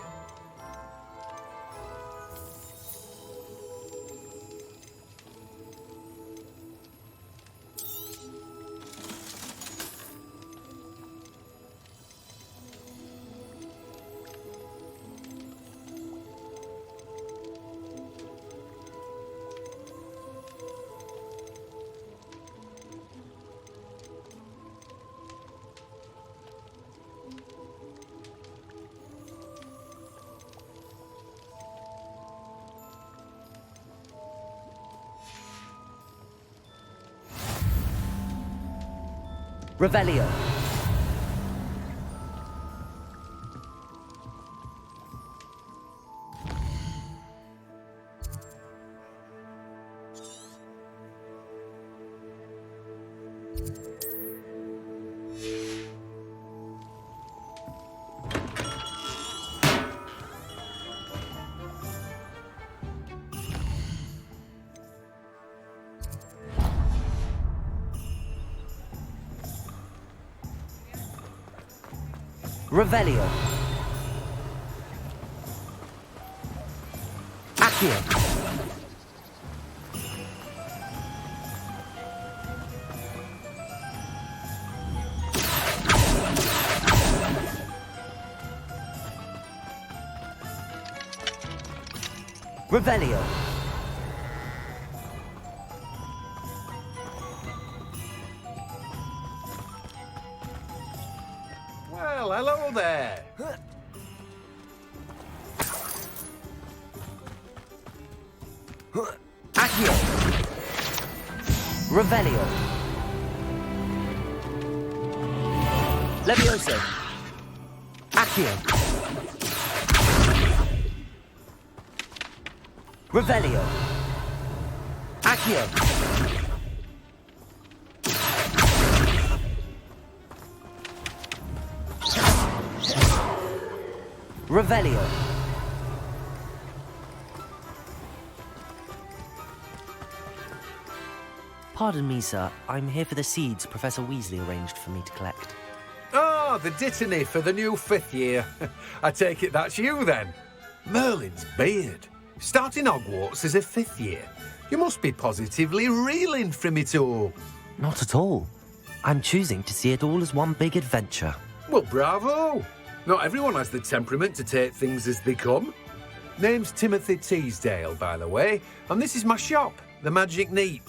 Revelio. Revelio. Accio. Revelio. Well, hello there. Accio. Revelio. Levioso. Accio. Revelio. Accio. Revelio. Pardon me, sir. I'm here for the seeds Professor Weasley arranged for me to collect. Oh, the dittany for the new 5th year. I take it that's you, then. Merlin's beard. Starting Hogwarts as a 5th year. You must be positively reeling from it all. Not at all. I'm choosing to see it all as one big adventure. Well, bravo. Not everyone has the temperament to take things as they come. Name's Timothy Teasdale, by the way, and this is my shop, the Magic Neep.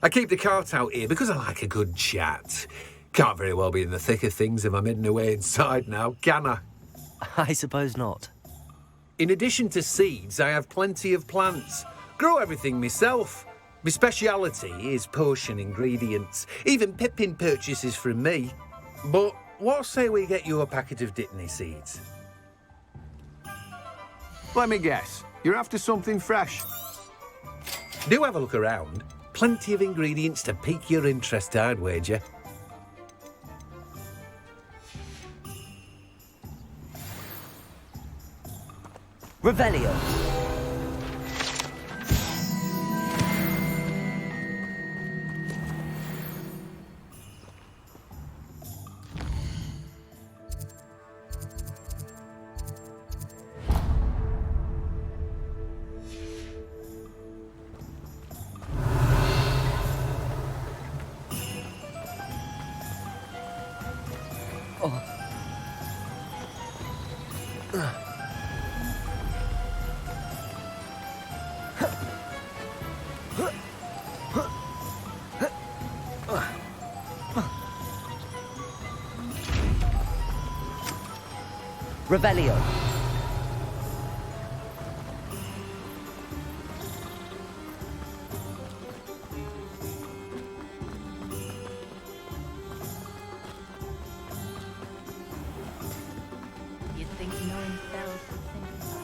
I keep the cart out here because I like a good chat. Can't very well be in the thick of things if I'm hidden away inside now, can I? I suppose not. In addition to seeds, I have plenty of plants. Grow everything myself. My speciality is potion ingredients. Even Pippin purchases from me. But what say we get you a packet of Dittany seeds? Let me guess. You're after something fresh. Do have a look around. Plenty of ingredients to pique your interest, I'd wager. Revelio. Revelio. You'd think knowing spells would simplify.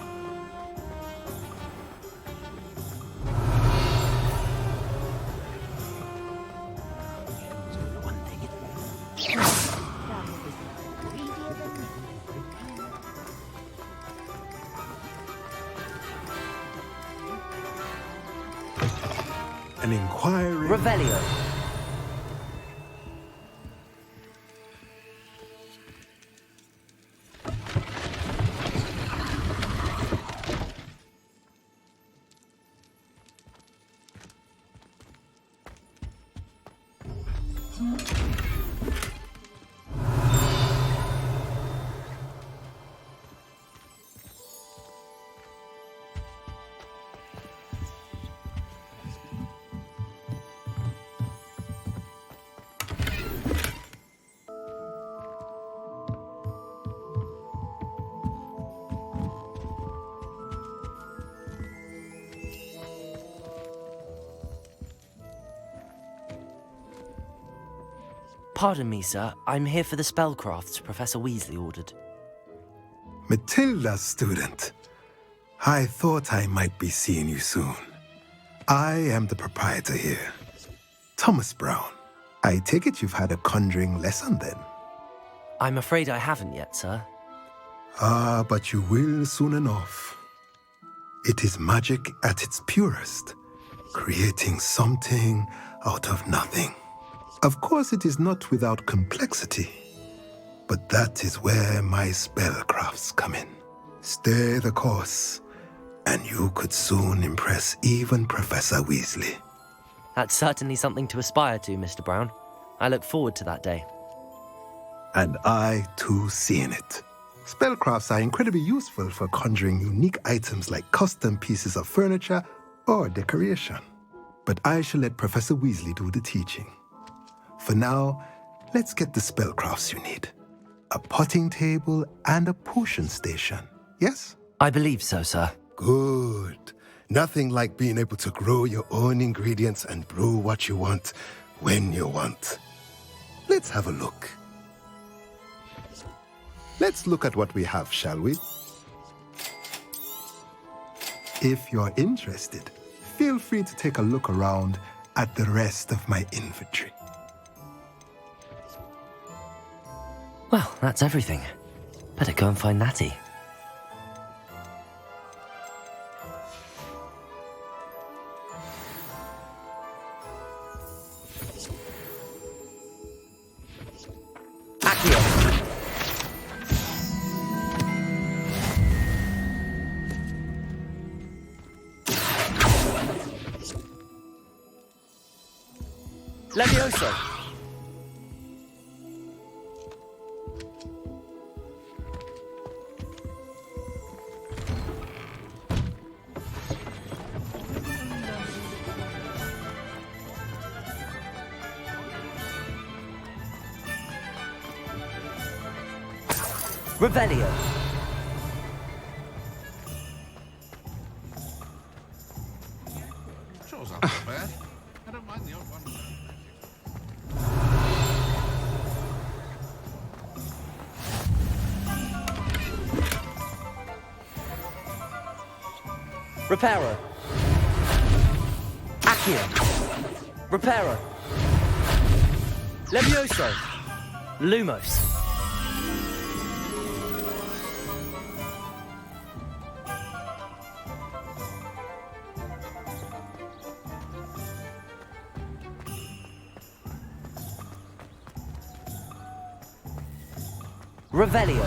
An inquiry. Revelio. Pardon me, sir. I'm here for the spellcrafts Professor Weasley ordered. Matilda, student. I thought I might be seeing you soon. I am the proprietor here, Thomas Brown. I take it you've had a conjuring lesson then? I'm afraid I haven't yet, sir. Ah, but you will soon enough. It is magic at its purest, creating something out of nothing. Of course, it is not without complexity, but that is where my spellcrafts come in. Stay the course, and you could soon impress even Professor Weasley. That's certainly something to aspire to, Mr. Brown. I look forward to that day. And I, too, seeing it. Spellcrafts are incredibly useful for conjuring unique items like custom pieces of furniture or decoration. But I shall let Professor Weasley do the teaching. For now, let's get the spellcrafts you need. A potting table and a potion station, yes? I believe so, sir. Good. Nothing like being able to grow your own ingredients and brew what you want when you want. Let's have a look. Let's look at what we have, shall we? If you're interested, feel free to take a look around at the rest of my inventory. Well, that's everything. Better go and find Natty. Levioso! Revelio! Shows up not bad. I don't mind the odd one. Reparo! Accio! Reparo! Levioso! Lumos! Revelio.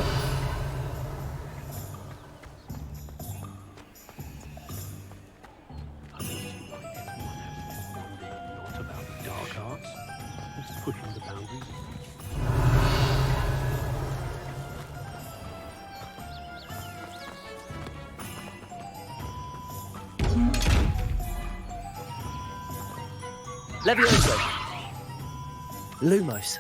Not about dark arts. Just pushing the boundaries. Levioso. Lumos.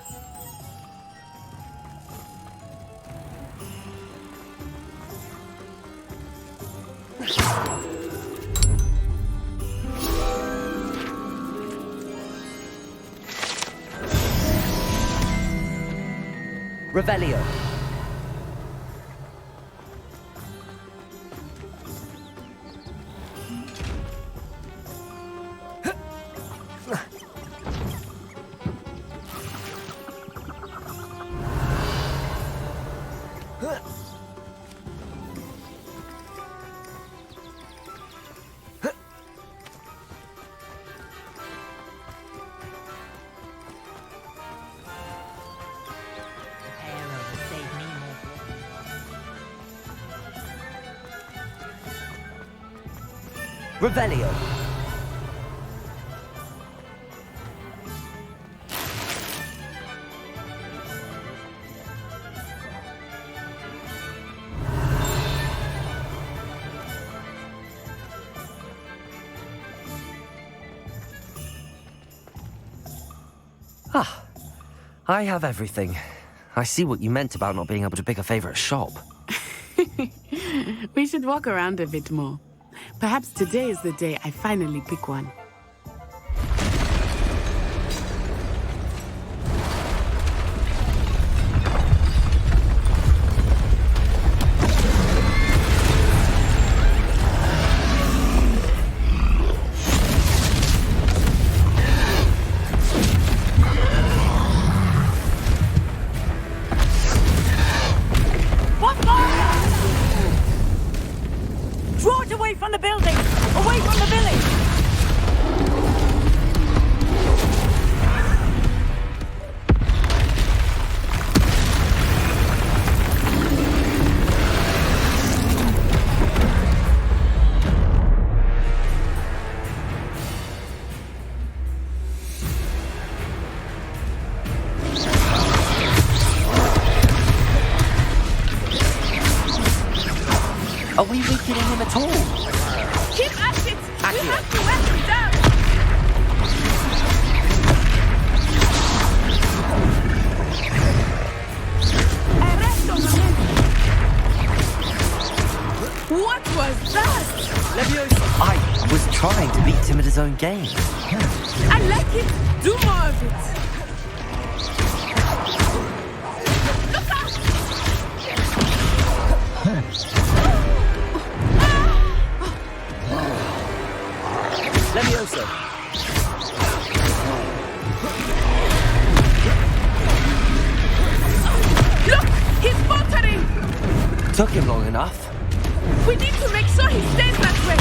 Revelio. Revelio. Ah, I have everything. I see what you meant about not being able to pick a favorite shop. We should walk around a bit more. Perhaps today is the day I finally pick one. Draw it away from the building! Away from the village! Are we weakening him at all? Keep at it! Accio. We have to wear him down! Arresto momento! What was that? Levioso! I was trying to beat him at his own game. I like it! Do more of it! Look out! Levioso! Look! He's faltering! Took him long enough. We need to make sure he stays that way!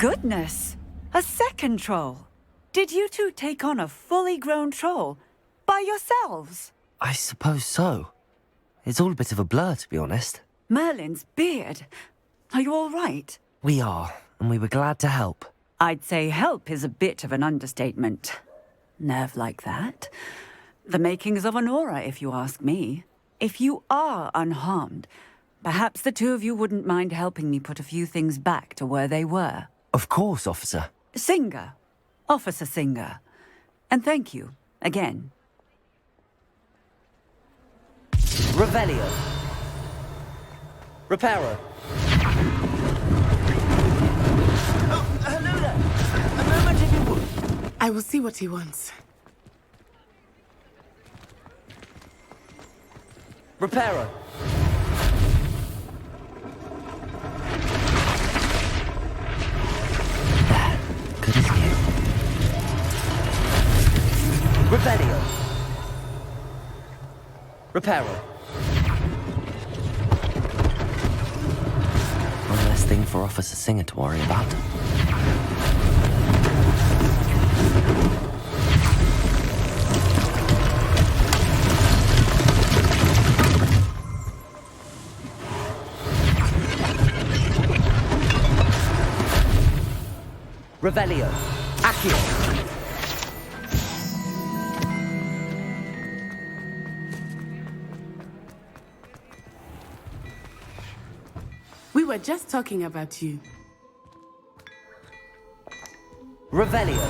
Goodness! A second troll! Did you two take on a fully grown troll? By yourselves? I suppose so. It's all a bit of a blur, to be honest. Merlin's beard. Are you all right? We are, and we were glad to help. I'd say help is a bit of an understatement. Nerve like that. The makings of an aura, if you ask me. If you are unharmed, perhaps the two of you wouldn't mind helping me put a few things back to where they were. Of course, officer. Singer. Officer Singer. And thank you, again. Revelio. Reparo. Oh, hello there. A moment if you would. I will see what he wants. Reparo. Good as new. Revelio. Reparo. One less thing for Officer Singer to worry about. Revelio. Accio. We were just talking about you. Revelio.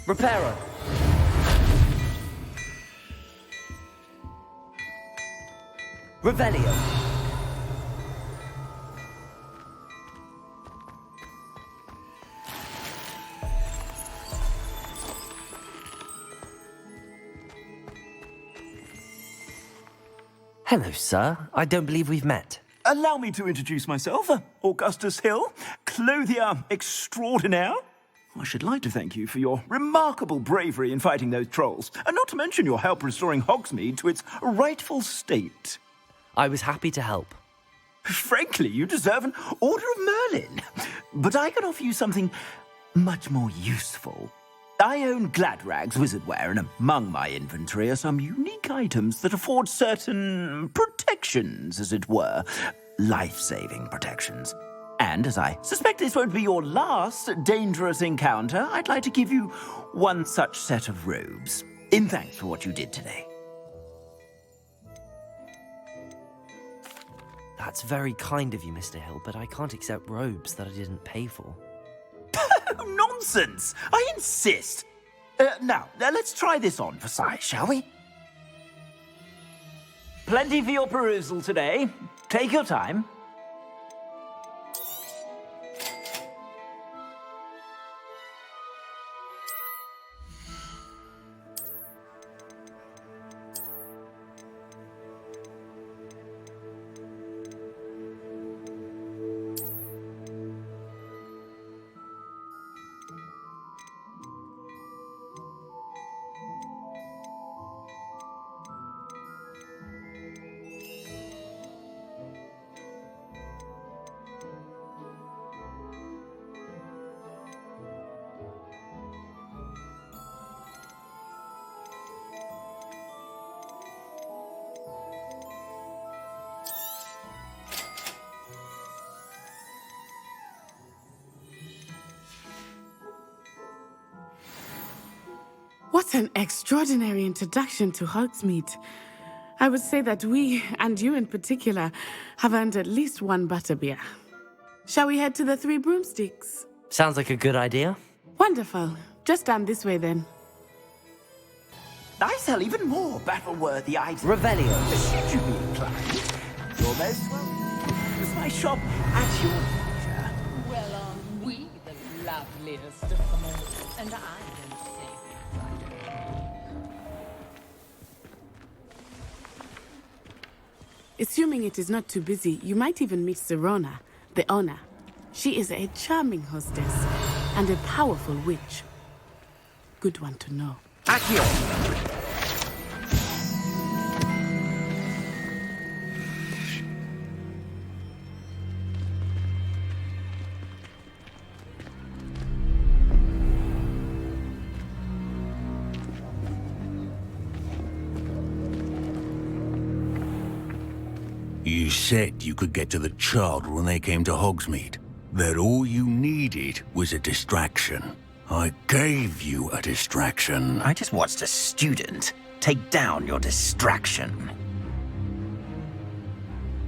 Reparo. Revelio. Hello, sir. I don't believe we've met. Allow me to introduce myself, Augustus Hill, clothier extraordinaire. I should like to thank you for your remarkable bravery in fighting those trolls, and not to mention your help restoring Hogsmeade to its rightful state. I was happy to help. Frankly, you deserve an Order of Merlin. But I can offer you something much more useful. I own Gladrag's wizardware, and among my inventory are some unique items that afford certain protections, as it were. Life-saving protections. And as I suspect this won't be your last dangerous encounter, I'd like to give you one such set of robes, in thanks for what you did today. That's very kind of you, Mr. Hill, but I can't accept robes that I didn't pay for. Nonsense! I insist! Now, let's try this on for size, shall we? Plenty for your perusal today. Take your time. What an extraordinary introduction to Hogsmeade. I would say that we, and you in particular, have earned at least one butterbeer. Shall we head to the Three Broomsticks? Sounds like a good idea. Wonderful. Just down this way then. I sell even more battle-worthy items. Revelio. Should you be inclined, you're most welcome. It's my shop at your leisure. Well, aren't we the loveliest of them all? And I don't say Assuming it is not too busy, you might even meet Serona, the owner. She is a charming hostess and a powerful witch. Good one to know. Accio! You said you could get to the child when they came to Hogsmeade. That all you needed was a distraction. I gave you a distraction. I just watched a student take down your distraction.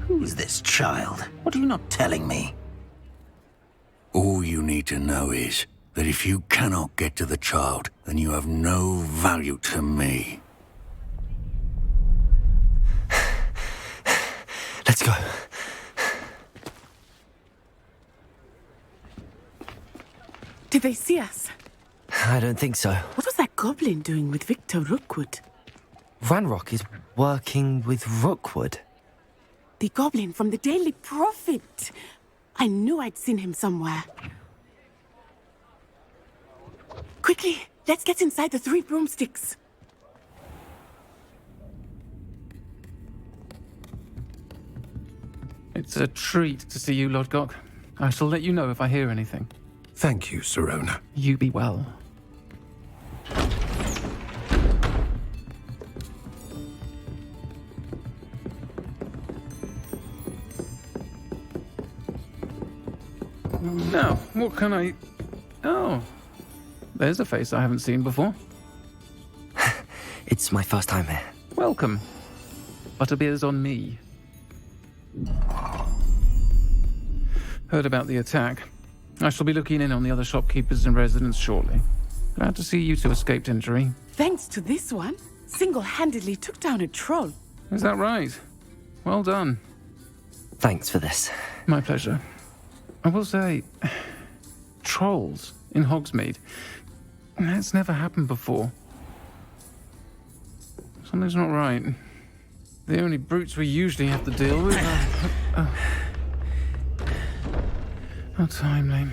Who is this child? What are you not telling me? All you need to know is that if you cannot get to the child, then you have no value to me. Let's go. Did they see us? I don't think so. What was that goblin doing with Victor Rookwood? Ranrock is working with Rookwood. The goblin from the Daily Prophet. I knew I'd seen him somewhere. Quickly, let's get inside the 3 broomsticks. It's a treat to see you, Lodgok. I shall let you know if I hear anything. Thank you, Sirona. You be well. Now, what can I... Oh, there's a face I haven't seen before. It's my first time here. Welcome. Butterbeer's on me. Heard about the attack. I shall be looking in on the other shopkeepers and residents shortly. Glad to see you two escaped injury. Thanks to this one, single-handedly took down a troll. Is that right? Well done. Thanks for this. My pleasure. I will say, trolls in Hogsmeade. That's never happened before. Something's not right. The only brutes we usually have to deal with are... How timely.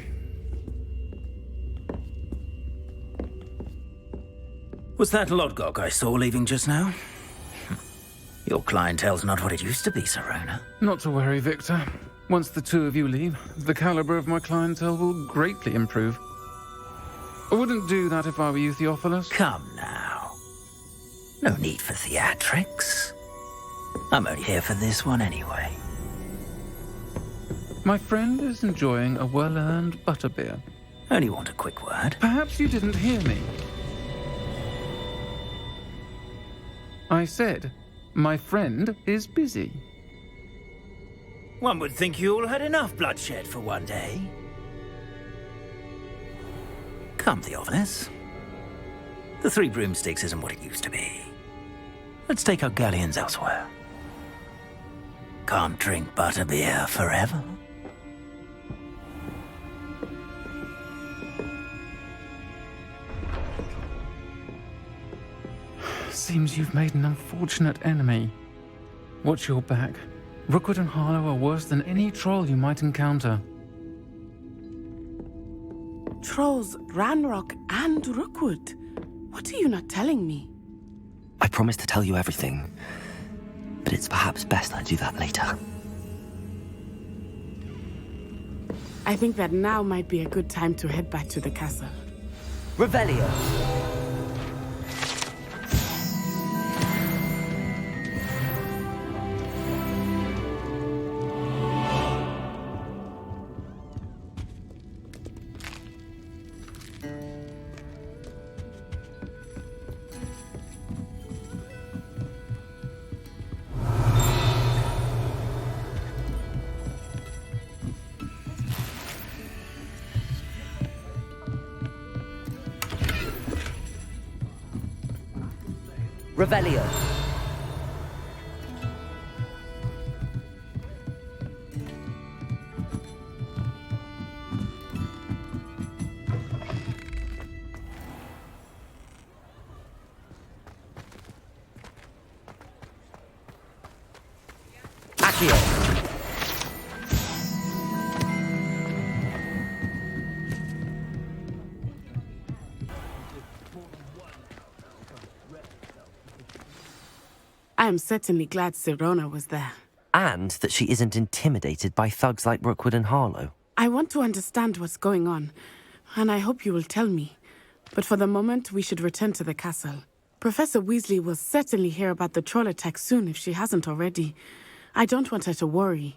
Was that Lodgok I saw leaving just now? Your clientele's not what it used to be, Sirona. Not to worry, Victor. Once the two of you leave, the caliber of my clientele will greatly improve. I wouldn't do that if I were you, Theophilus. Come now. No need for theatrics. I'm only here for this one anyway. My friend is enjoying a well-earned butterbeer. Only want a quick word. Perhaps you didn't hear me. I said, my friend is busy. One would think you all had enough bloodshed for one day. Come, Theophilus. The 3 broomsticks isn't what it used to be. Let's take our galleons elsewhere. Can't drink butterbeer forever. Seems you've made an unfortunate enemy. Watch your back. Rookwood and Harlow are worse than any troll you might encounter. Trolls, Ranrock, and Rookwood. What are you not telling me? I promised to tell you everything, but it's perhaps best I do that later. I think that now might be a good time to head back to the castle. Revelio. Revelio. Accio. I am certainly glad Sirona was there. And that she isn't intimidated by thugs like Rookwood and Harlow. I want to understand what's going on, and I hope you will tell me. But for the moment, we should return to the castle. Professor Weasley will certainly hear about the troll attack soon if she hasn't already. I don't want her to worry.